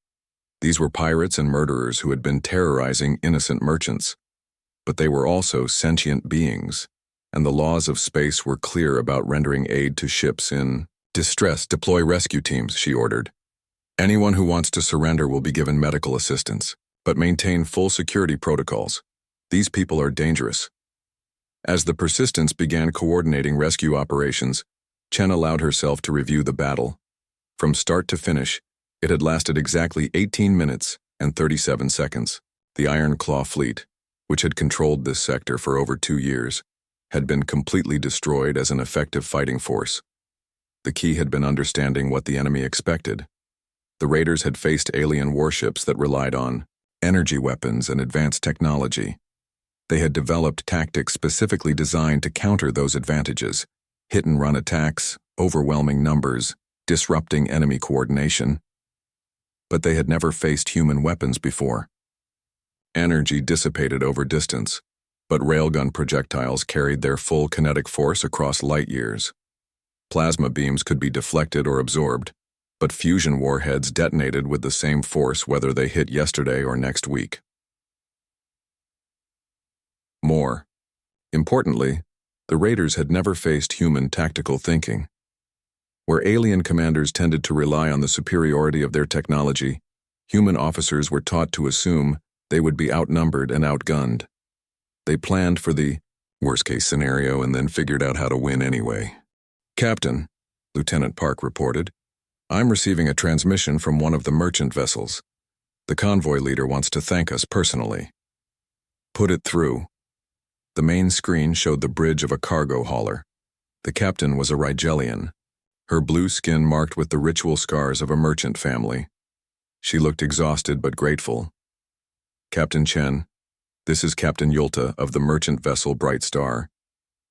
These were pirates and murderers who had been terrorizing innocent merchants. But they were also sentient beings, and the laws of space were clear about rendering aid to ships in distress. "Deploy rescue teams," she ordered. "Anyone who wants to surrender will be given medical assistance, but maintain full security protocols. These people are dangerous." As the Persistence began coordinating rescue operations, Chen allowed herself to review the battle. From start to finish, it had lasted exactly 18 minutes and 37 seconds. The Iron Claw fleet, which had controlled this sector for over 2 years, had been completely destroyed as an effective fighting force. The key had been understanding what the enemy expected. The raiders had faced alien warships that relied on energy weapons and advanced technology. They had developed tactics specifically designed to counter those advantages: hit-and-run attacks, overwhelming numbers, disrupting enemy coordination. But they had never faced human weapons before. Energy dissipated over distance, but railgun projectiles carried their full kinetic force across light years. Plasma beams could be deflected or absorbed, but fusion warheads detonated with the same force whether they hit yesterday or next week. More importantly, the raiders had never faced human tactical thinking. Where alien commanders tended to rely on the superiority of their technology, human officers were taught to assume they would be outnumbered and outgunned. They planned for the worst-case scenario and then figured out how to win anyway. "Captain," Lieutenant Park reported, "I'm receiving a transmission from one of the merchant vessels. The convoy leader wants to thank us personally." "Put it through." The main screen showed the bridge of a cargo hauler. The captain was a Rigelian, her blue skin marked with the ritual scars of a merchant family. She looked exhausted but grateful. "Captain Chen, this is Captain Yulta of the merchant vessel Bright Star.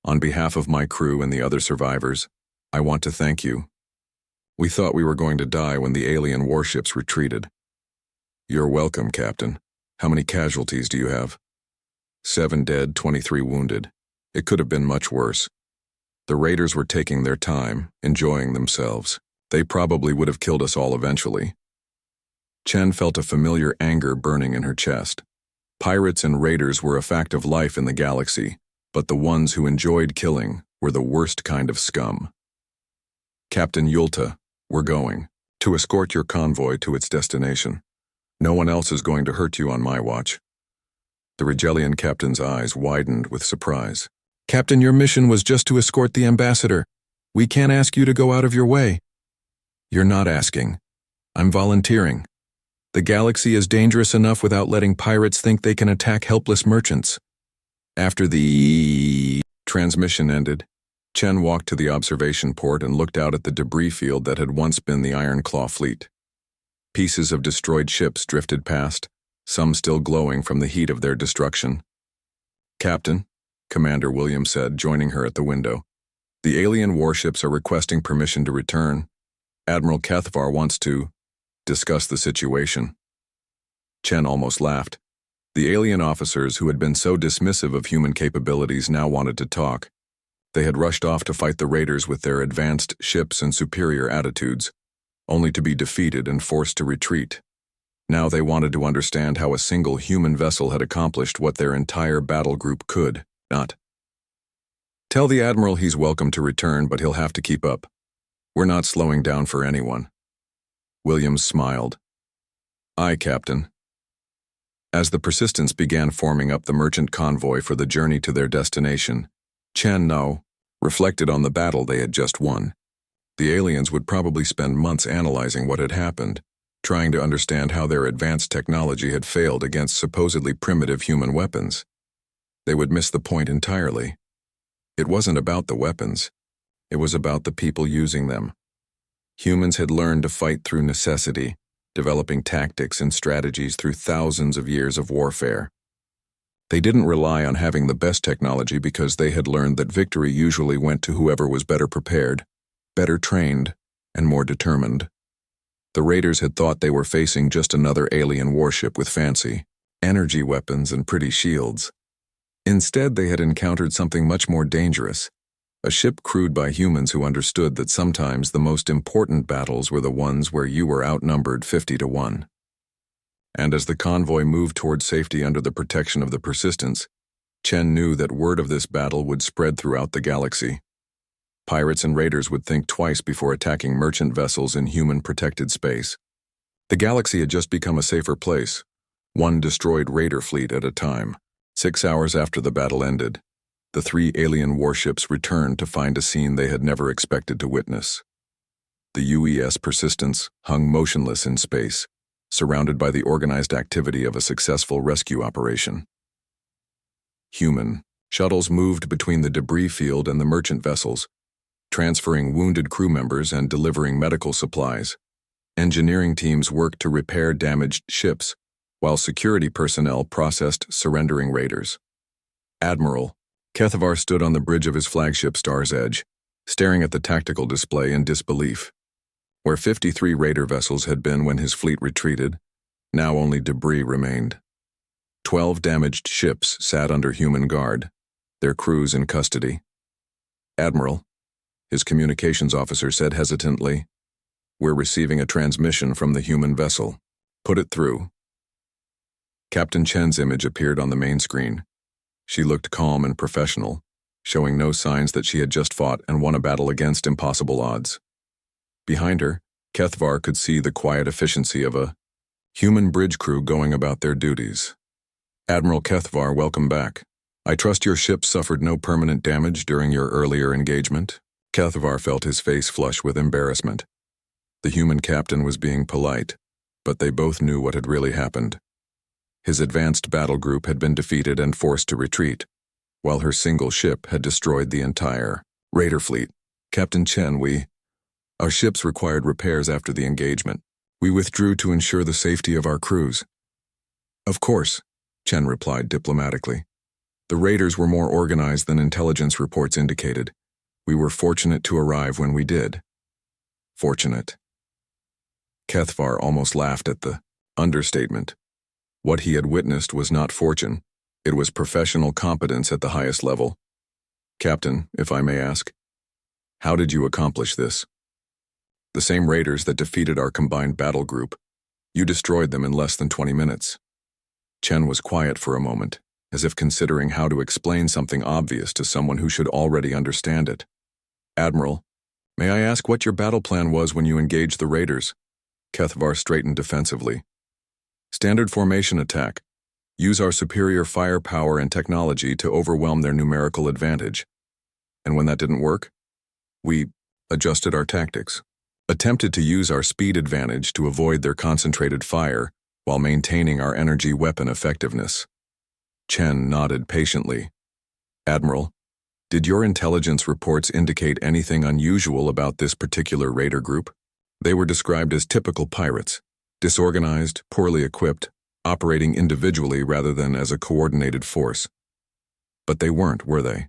On behalf of my crew and the other survivors, I want to thank you. We thought we were going to die when the alien warships retreated." "You're welcome, Captain. How many casualties do you have?" 7 dead, 23 wounded. It could have been much worse. The raiders were taking their time, enjoying themselves. They probably would have killed us all eventually. Chen felt a familiar anger burning in her chest. Pirates and raiders were a fact of life in the galaxy, but the ones who enjoyed killing were the worst kind of scum. "Captain Yulta, we're going to escort your convoy to its destination. No one else is going to hurt you on my watch." The Rigelian captain's eyes widened with surprise. "Captain, your mission was just to escort the ambassador. We can't ask you to go out of your way." "You're not asking. I'm volunteering. The galaxy is dangerous enough without letting pirates think they can attack helpless merchants." After the transmission ended, Chen walked to the observation port and looked out at the debris field that had once been the Iron Claw fleet. Pieces of destroyed ships drifted past, some still glowing from the heat of their destruction. "Captain," Commander William said, joining her at the window, "the alien warships are requesting permission to return. Admiral Kethvar wants to discuss the situation." Chen almost laughed. The alien officers who had been so dismissive of human capabilities now wanted to talk. They had rushed off to fight the raiders with their advanced ships and superior attitudes, only to be defeated and forced to retreat. Now they wanted to understand how a single human vessel had accomplished what their entire battle group could not. "Tell the Admiral he's welcome to return, but he'll have to keep up. We're not slowing down for anyone." Williams smiled. "Aye, Captain." As the Persistence began forming up the merchant convoy for the journey to their destination, Chen now reflected on the battle they had just won. The aliens would probably spend months analyzing what had happened, trying to understand how their advanced technology had failed against supposedly primitive human weapons. They would miss the point entirely. It wasn't about the weapons. It was about the people using them. Humans had learned to fight through necessity, developing tactics and strategies through thousands of years of warfare. They didn't rely on having the best technology because they had learned that victory usually went to whoever was better prepared, better trained, and more determined. The raiders had thought they were facing just another alien warship with fancy energy weapons and pretty shields. Instead, they had encountered something much more dangerous, a ship crewed by humans who understood that sometimes the most important battles were the ones where you were outnumbered 50-1. And as the convoy moved toward safety under the protection of the Persistence, Chen knew that word of this battle would spread throughout the galaxy. Pirates and raiders would think twice before attacking merchant vessels in human-protected space. The galaxy had just become a safer place, one destroyed raider fleet at a time. 6 hours after the battle ended, the 3 alien warships returned to find a scene they had never expected to witness. The UES Persistence hung motionless in space, surrounded by the organized activity of a successful rescue operation. Human shuttles moved between the debris field and the merchant vessels, transferring wounded crew members and delivering medical supplies. Engineering teams worked to repair damaged ships, while security personnel processed surrendering raiders. Admiral Kethvar stood on the bridge of his flagship Star's Edge, staring at the tactical display in disbelief. Where 53 raider vessels had been when his fleet retreated, now only debris remained. 12 damaged ships sat under human guard, their crews in custody. "Admiral," his communications officer said hesitantly, "we're receiving a transmission from the human vessel. Put it through." Captain Chen's image appeared on the main screen. She looked calm and professional, showing no signs that she had just fought and won a battle against impossible odds. Behind her, Kethvar could see the quiet efficiency of a human bridge crew going about their duties. "Admiral Kethvar, welcome back. I trust your ship suffered no permanent damage during your earlier engagement." Kethvar felt his face flush with embarrassment. The human captain was being polite, but they both knew what had really happened. His advanced battle group had been defeated and forced to retreat, while her single ship had destroyed the entire Raider fleet. Captain Chen, Our ships required repairs after the engagement. We withdrew to ensure the safety of our crews. Of course, Chen replied diplomatically. The raiders were more organized than intelligence reports indicated. We were fortunate to arrive when we did. Fortunate. Kethvar almost laughed at the understatement. What he had witnessed was not fortune. It was professional competence at the highest level. Captain, if I may ask, how did you accomplish this? The same raiders that defeated our combined battle group. You destroyed them in less than 20 minutes. Chen was quiet for a moment, as if considering how to explain something obvious to someone who should already understand it. Admiral, may I ask what your battle plan was when you engaged the raiders? Kethvar straightened defensively. Standard formation attack. Use our superior firepower and technology to overwhelm their numerical advantage. And when that didn't work, we adjusted our tactics. Attempted to use our speed advantage to avoid their concentrated fire while maintaining our energy weapon effectiveness. Chen nodded patiently. Admiral, did your intelligence reports indicate anything unusual about this particular raider group? They were described as typical pirates, disorganized, poorly equipped, operating individually rather than as a coordinated force. But they weren't, were they?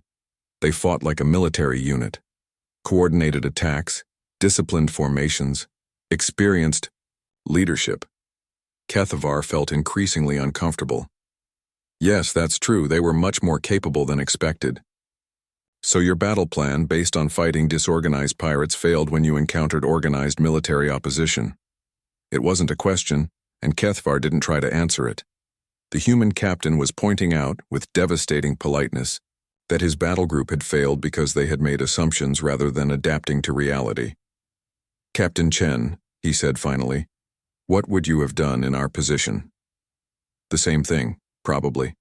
They fought like a military unit. Coordinated attacks, disciplined formations, experienced leadership. Kethvar felt increasingly uncomfortable. Yes, that's true, they were much more capable than expected. So your battle plan, based on fighting disorganized pirates, failed when you encountered organized military opposition. It wasn't a question, and Kethvar didn't try to answer it. The human captain was pointing out, with devastating politeness, that his battle group had failed because they had made assumptions rather than adapting to reality. Captain Chen, he said finally, what would you have done in our position? The same thing, probably.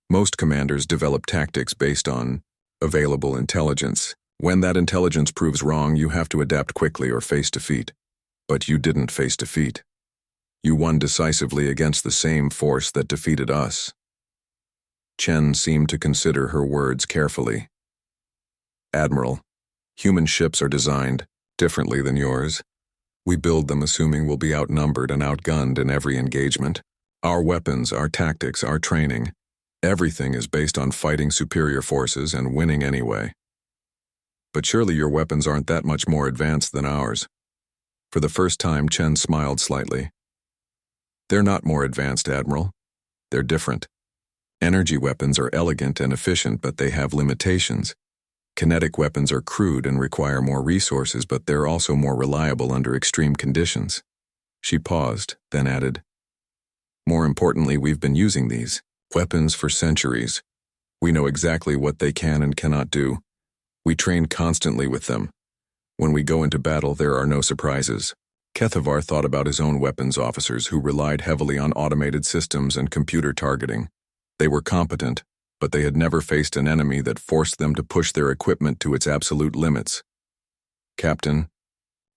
Most commanders develop tactics based on available intelligence. When that intelligence proves wrong, you have to adapt quickly or face defeat. But you didn't face defeat. You won decisively against the same force that defeated us. Chen seemed to consider her words carefully. Admiral, human ships are designed differently than yours. We build them assuming we'll be outnumbered and outgunned in every engagement. Our weapons, our tactics, our training, everything is based on fighting superior forces and winning anyway. But surely your weapons aren't that much more advanced than ours. For the first time, Chen smiled slightly. They're not more advanced, Admiral. They're different. Energy weapons are elegant and efficient, but they have limitations. Kinetic weapons are crude and require more resources, but they're also more reliable under extreme conditions. She paused, then added, more importantly, we've been using these weapons for centuries. We know exactly what they can and cannot do. We train constantly with them. When we go into battle, there are no surprises. Kethvar thought about his own weapons officers who relied heavily on automated systems and computer targeting. They were competent, but they had never faced an enemy that forced them to push their equipment to its absolute limits. Captain,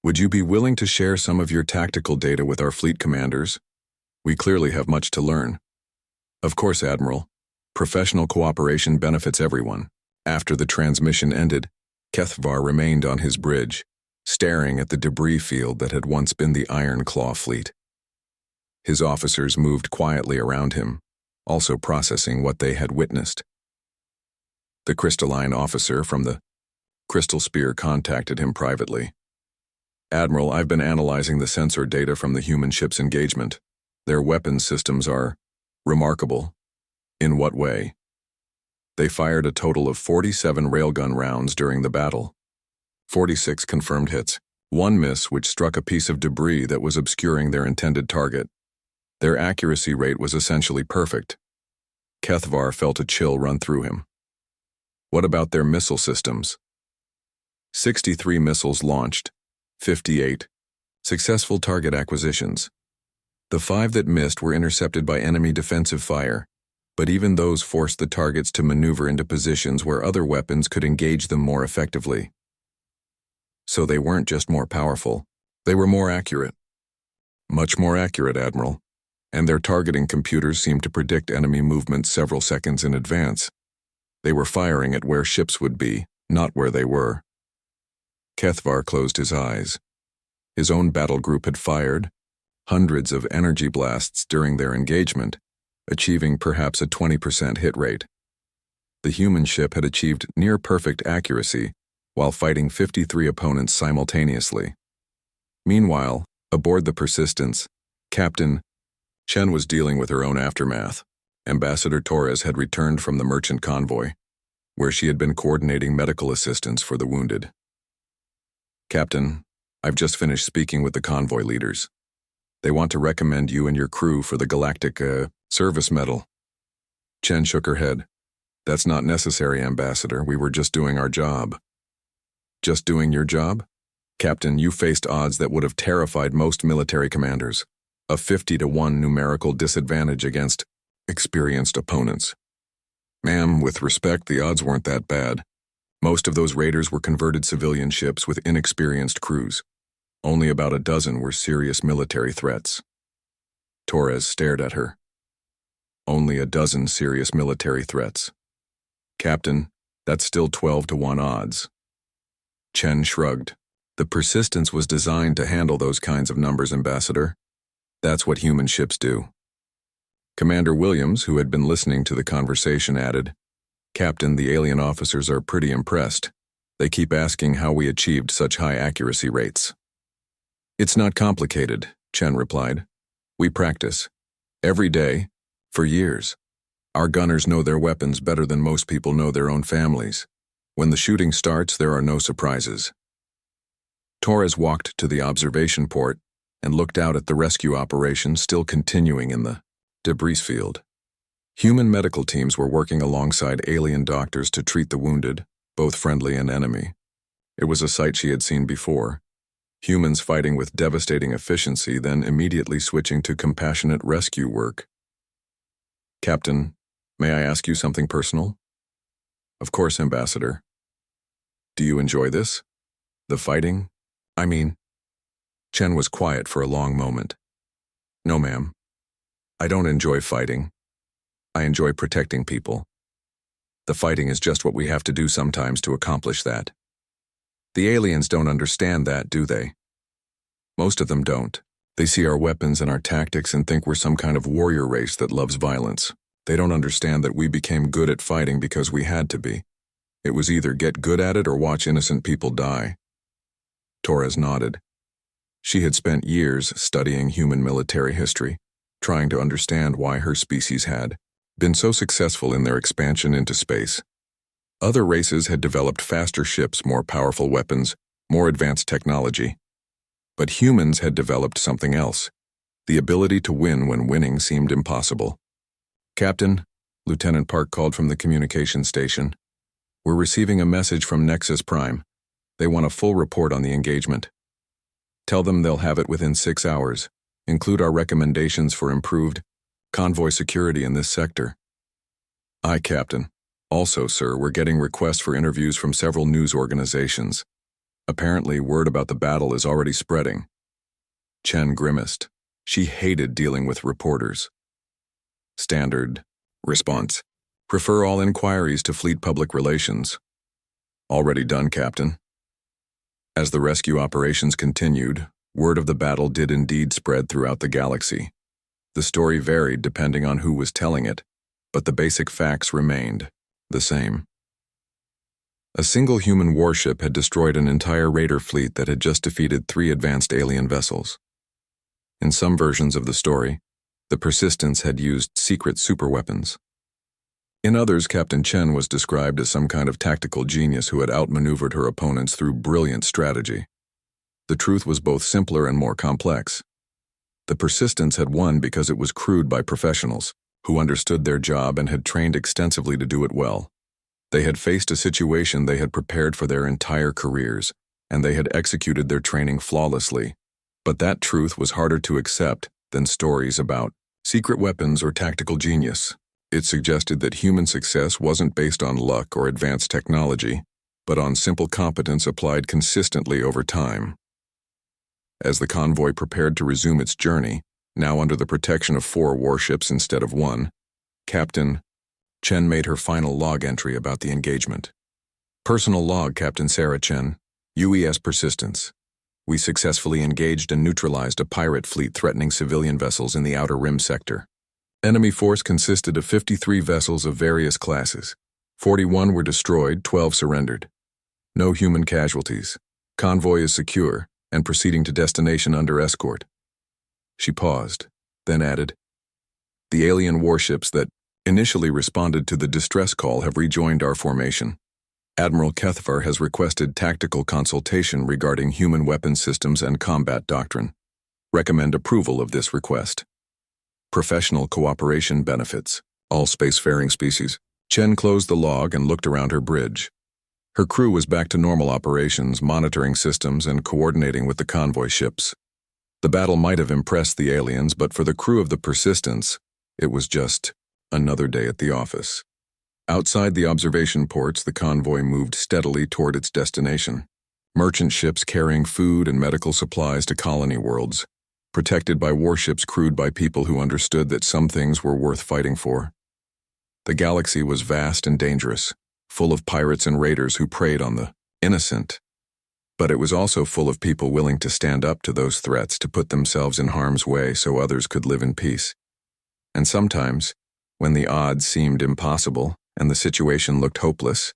would you be willing to share some of your tactical data with our fleet commanders? We clearly have much to learn. Of course, Admiral. Professional cooperation benefits everyone. After the transmission ended, Kethvar remained on his bridge, staring at the debris field that had once been the Iron Claw fleet. His officers moved quietly around him, also processing what they had witnessed. The crystalline officer from the Crystal Spear contacted him privately. Admiral, I've been analyzing the sensor data from the human ship's engagement. Their weapons systems are remarkable. In what way? They fired a total of 47 railgun rounds during the battle. 46 confirmed hits, 1 miss which struck a piece of debris that was obscuring their intended target. Their accuracy rate was essentially perfect. Kethvar felt a chill run through him. What about their missile systems? 63 missiles launched, 58 successful target acquisitions. The 5 that missed were intercepted by enemy defensive fire, but even those forced the targets to maneuver into positions where other weapons could engage them more effectively. So they weren't just more powerful, they were more accurate. Much more accurate, Admiral. And their targeting computers seemed to predict enemy movement several seconds in advance. They were firing at where ships would be, not where they were. Kethvar closed his eyes. His own battle group had fired hundreds of energy blasts during their engagement, achieving perhaps a 20% hit rate. The human ship had achieved near-perfect accuracy while fighting 53 opponents simultaneously. Meanwhile, aboard the Persistence, Captain Chen was dealing with her own aftermath. Ambassador Torres had returned from the merchant convoy, where she had been coordinating medical assistance for the wounded. Captain, I've just finished speaking with the convoy leaders. They want to recommend you and your crew for the Galactic Service Medal. Chen shook her head. That's not necessary, Ambassador. We were just doing our job. Just doing your job? Captain, you faced odds that would have terrified most military commanders. A 50-to-1 numerical disadvantage against experienced opponents. Ma'am, with respect, the odds weren't that bad. Most of those raiders were converted civilian ships with inexperienced crews. Only about a dozen were serious military threats. Torres stared at her. Only a dozen serious military threats. Captain, that's still 12-to-1 odds. Chen shrugged. The Persistence was designed to handle those kinds of numbers, Ambassador. That's what human ships do. Commander Williams, who had been listening to the conversation, added, Captain, the alien officers are pretty impressed. They keep asking how we achieved such high accuracy rates. It's not complicated, Chen replied. We practice. Every day. For years. Our gunners know their weapons better than most people know their own families. When the shooting starts, there are no surprises. Torres walked to the observation port and looked out at the rescue operation still continuing in the debris field. Human medical teams were working alongside alien doctors to treat the wounded, both friendly and enemy. It was a sight she had seen before. Humans fighting with devastating efficiency, then immediately switching to compassionate rescue work. Captain, may I ask you something personal? Of course, Ambassador. Do you enjoy this? The fighting? I mean... Chen was quiet for a long moment. No, ma'am. I don't enjoy fighting. I enjoy protecting people. The fighting is just what we have to do sometimes to accomplish that. The aliens don't understand that, do they? Most of them don't. They see our weapons and our tactics and think we're some kind of warrior race that loves violence. They don't understand that we became good at fighting because we had to be. It was either get good at it or watch innocent people die. Torres nodded. She had spent years studying human military history, trying to understand why her species had been so successful in their expansion into space. Other races had developed faster ships, more powerful weapons, more advanced technology. But humans had developed something else, the ability to win when winning seemed impossible. Captain, Lieutenant Park called from the communication station. We're receiving a message from Nexus Prime. They want a full report on the engagement. Tell them they'll have it within 6 hours. Include our recommendations for improved convoy security in this sector. Aye, Captain. Also, sir, we're getting requests for interviews from several news organizations. Apparently, word about the battle is already spreading. Chen grimaced. She hated dealing with reporters. Standard response. Prefer all inquiries to Fleet Public Relations. Already done, Captain. As the rescue operations continued, word of the battle did indeed spread throughout the galaxy. The story varied depending on who was telling it, but the basic facts remained the same. A single human warship had destroyed an entire raider fleet that had just defeated 3 advanced alien vessels. In some versions of the story, the Persistence had used secret superweapons. In others, Captain Chen was described as some kind of tactical genius who had outmaneuvered her opponents through brilliant strategy. The truth was both simpler and more complex. The Persistence had won because it was crewed by professionals who understood their job and had trained extensively to do it well. They had faced a situation they had prepared for their entire careers, and they had executed their training flawlessly. But that truth was harder to accept than stories about secret weapons or tactical genius. It suggested that human success wasn't based on luck or advanced technology, but on simple competence applied consistently over time. As the convoy prepared to resume its journey, now under the protection of 4 warships instead of 1, Captain Chen made her final log entry about the engagement. Personal log, Captain Sarah Chen. UES Persistence. We successfully engaged and neutralized a pirate fleet threatening civilian vessels in the Outer Rim sector. Enemy force consisted of 53 vessels of various classes. 41 were destroyed, 12 surrendered. No human casualties. Convoy is secure and proceeding to destination under escort. She paused, then added, the alien warships that initially responded to the distress call have rejoined our formation. Admiral Kethvar has requested tactical consultation regarding human weapon systems and combat doctrine. Recommend approval of this request. Professional cooperation benefits. All spacefaring species. Chen closed the log and looked around her bridge. Her crew was back to normal operations, monitoring systems and coordinating with the convoy ships. The battle might have impressed the aliens, but for the crew of the Persistence, it was just another day at the office. Outside the observation ports, the convoy moved steadily toward its destination. Merchant ships carrying food and medical supplies to colony worlds, protected by warships crewed by people who understood that some things were worth fighting for. The galaxy was vast and dangerous, full of pirates and raiders who preyed on the innocent. But it was also full of people willing to stand up to those threats, to put themselves in harm's way so others could live in peace. And sometimes, when the odds seemed impossible and the situation looked hopeless,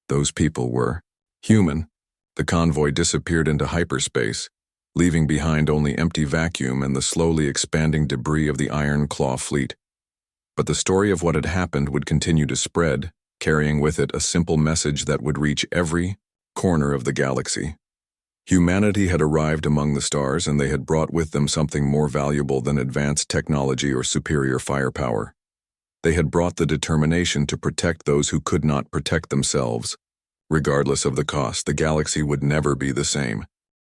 those people were human. The convoy disappeared into hyperspace, leaving behind only empty vacuum and the slowly expanding debris of the Iron Claw fleet. But the story of what had happened would continue to spread, carrying with it a simple message that would reach every corner of the galaxy. Humanity had arrived among the stars, and they had brought with them something more valuable than advanced technology or superior firepower. They had brought the determination to protect those who could not protect themselves. Regardless of the cost, the galaxy would never be the same.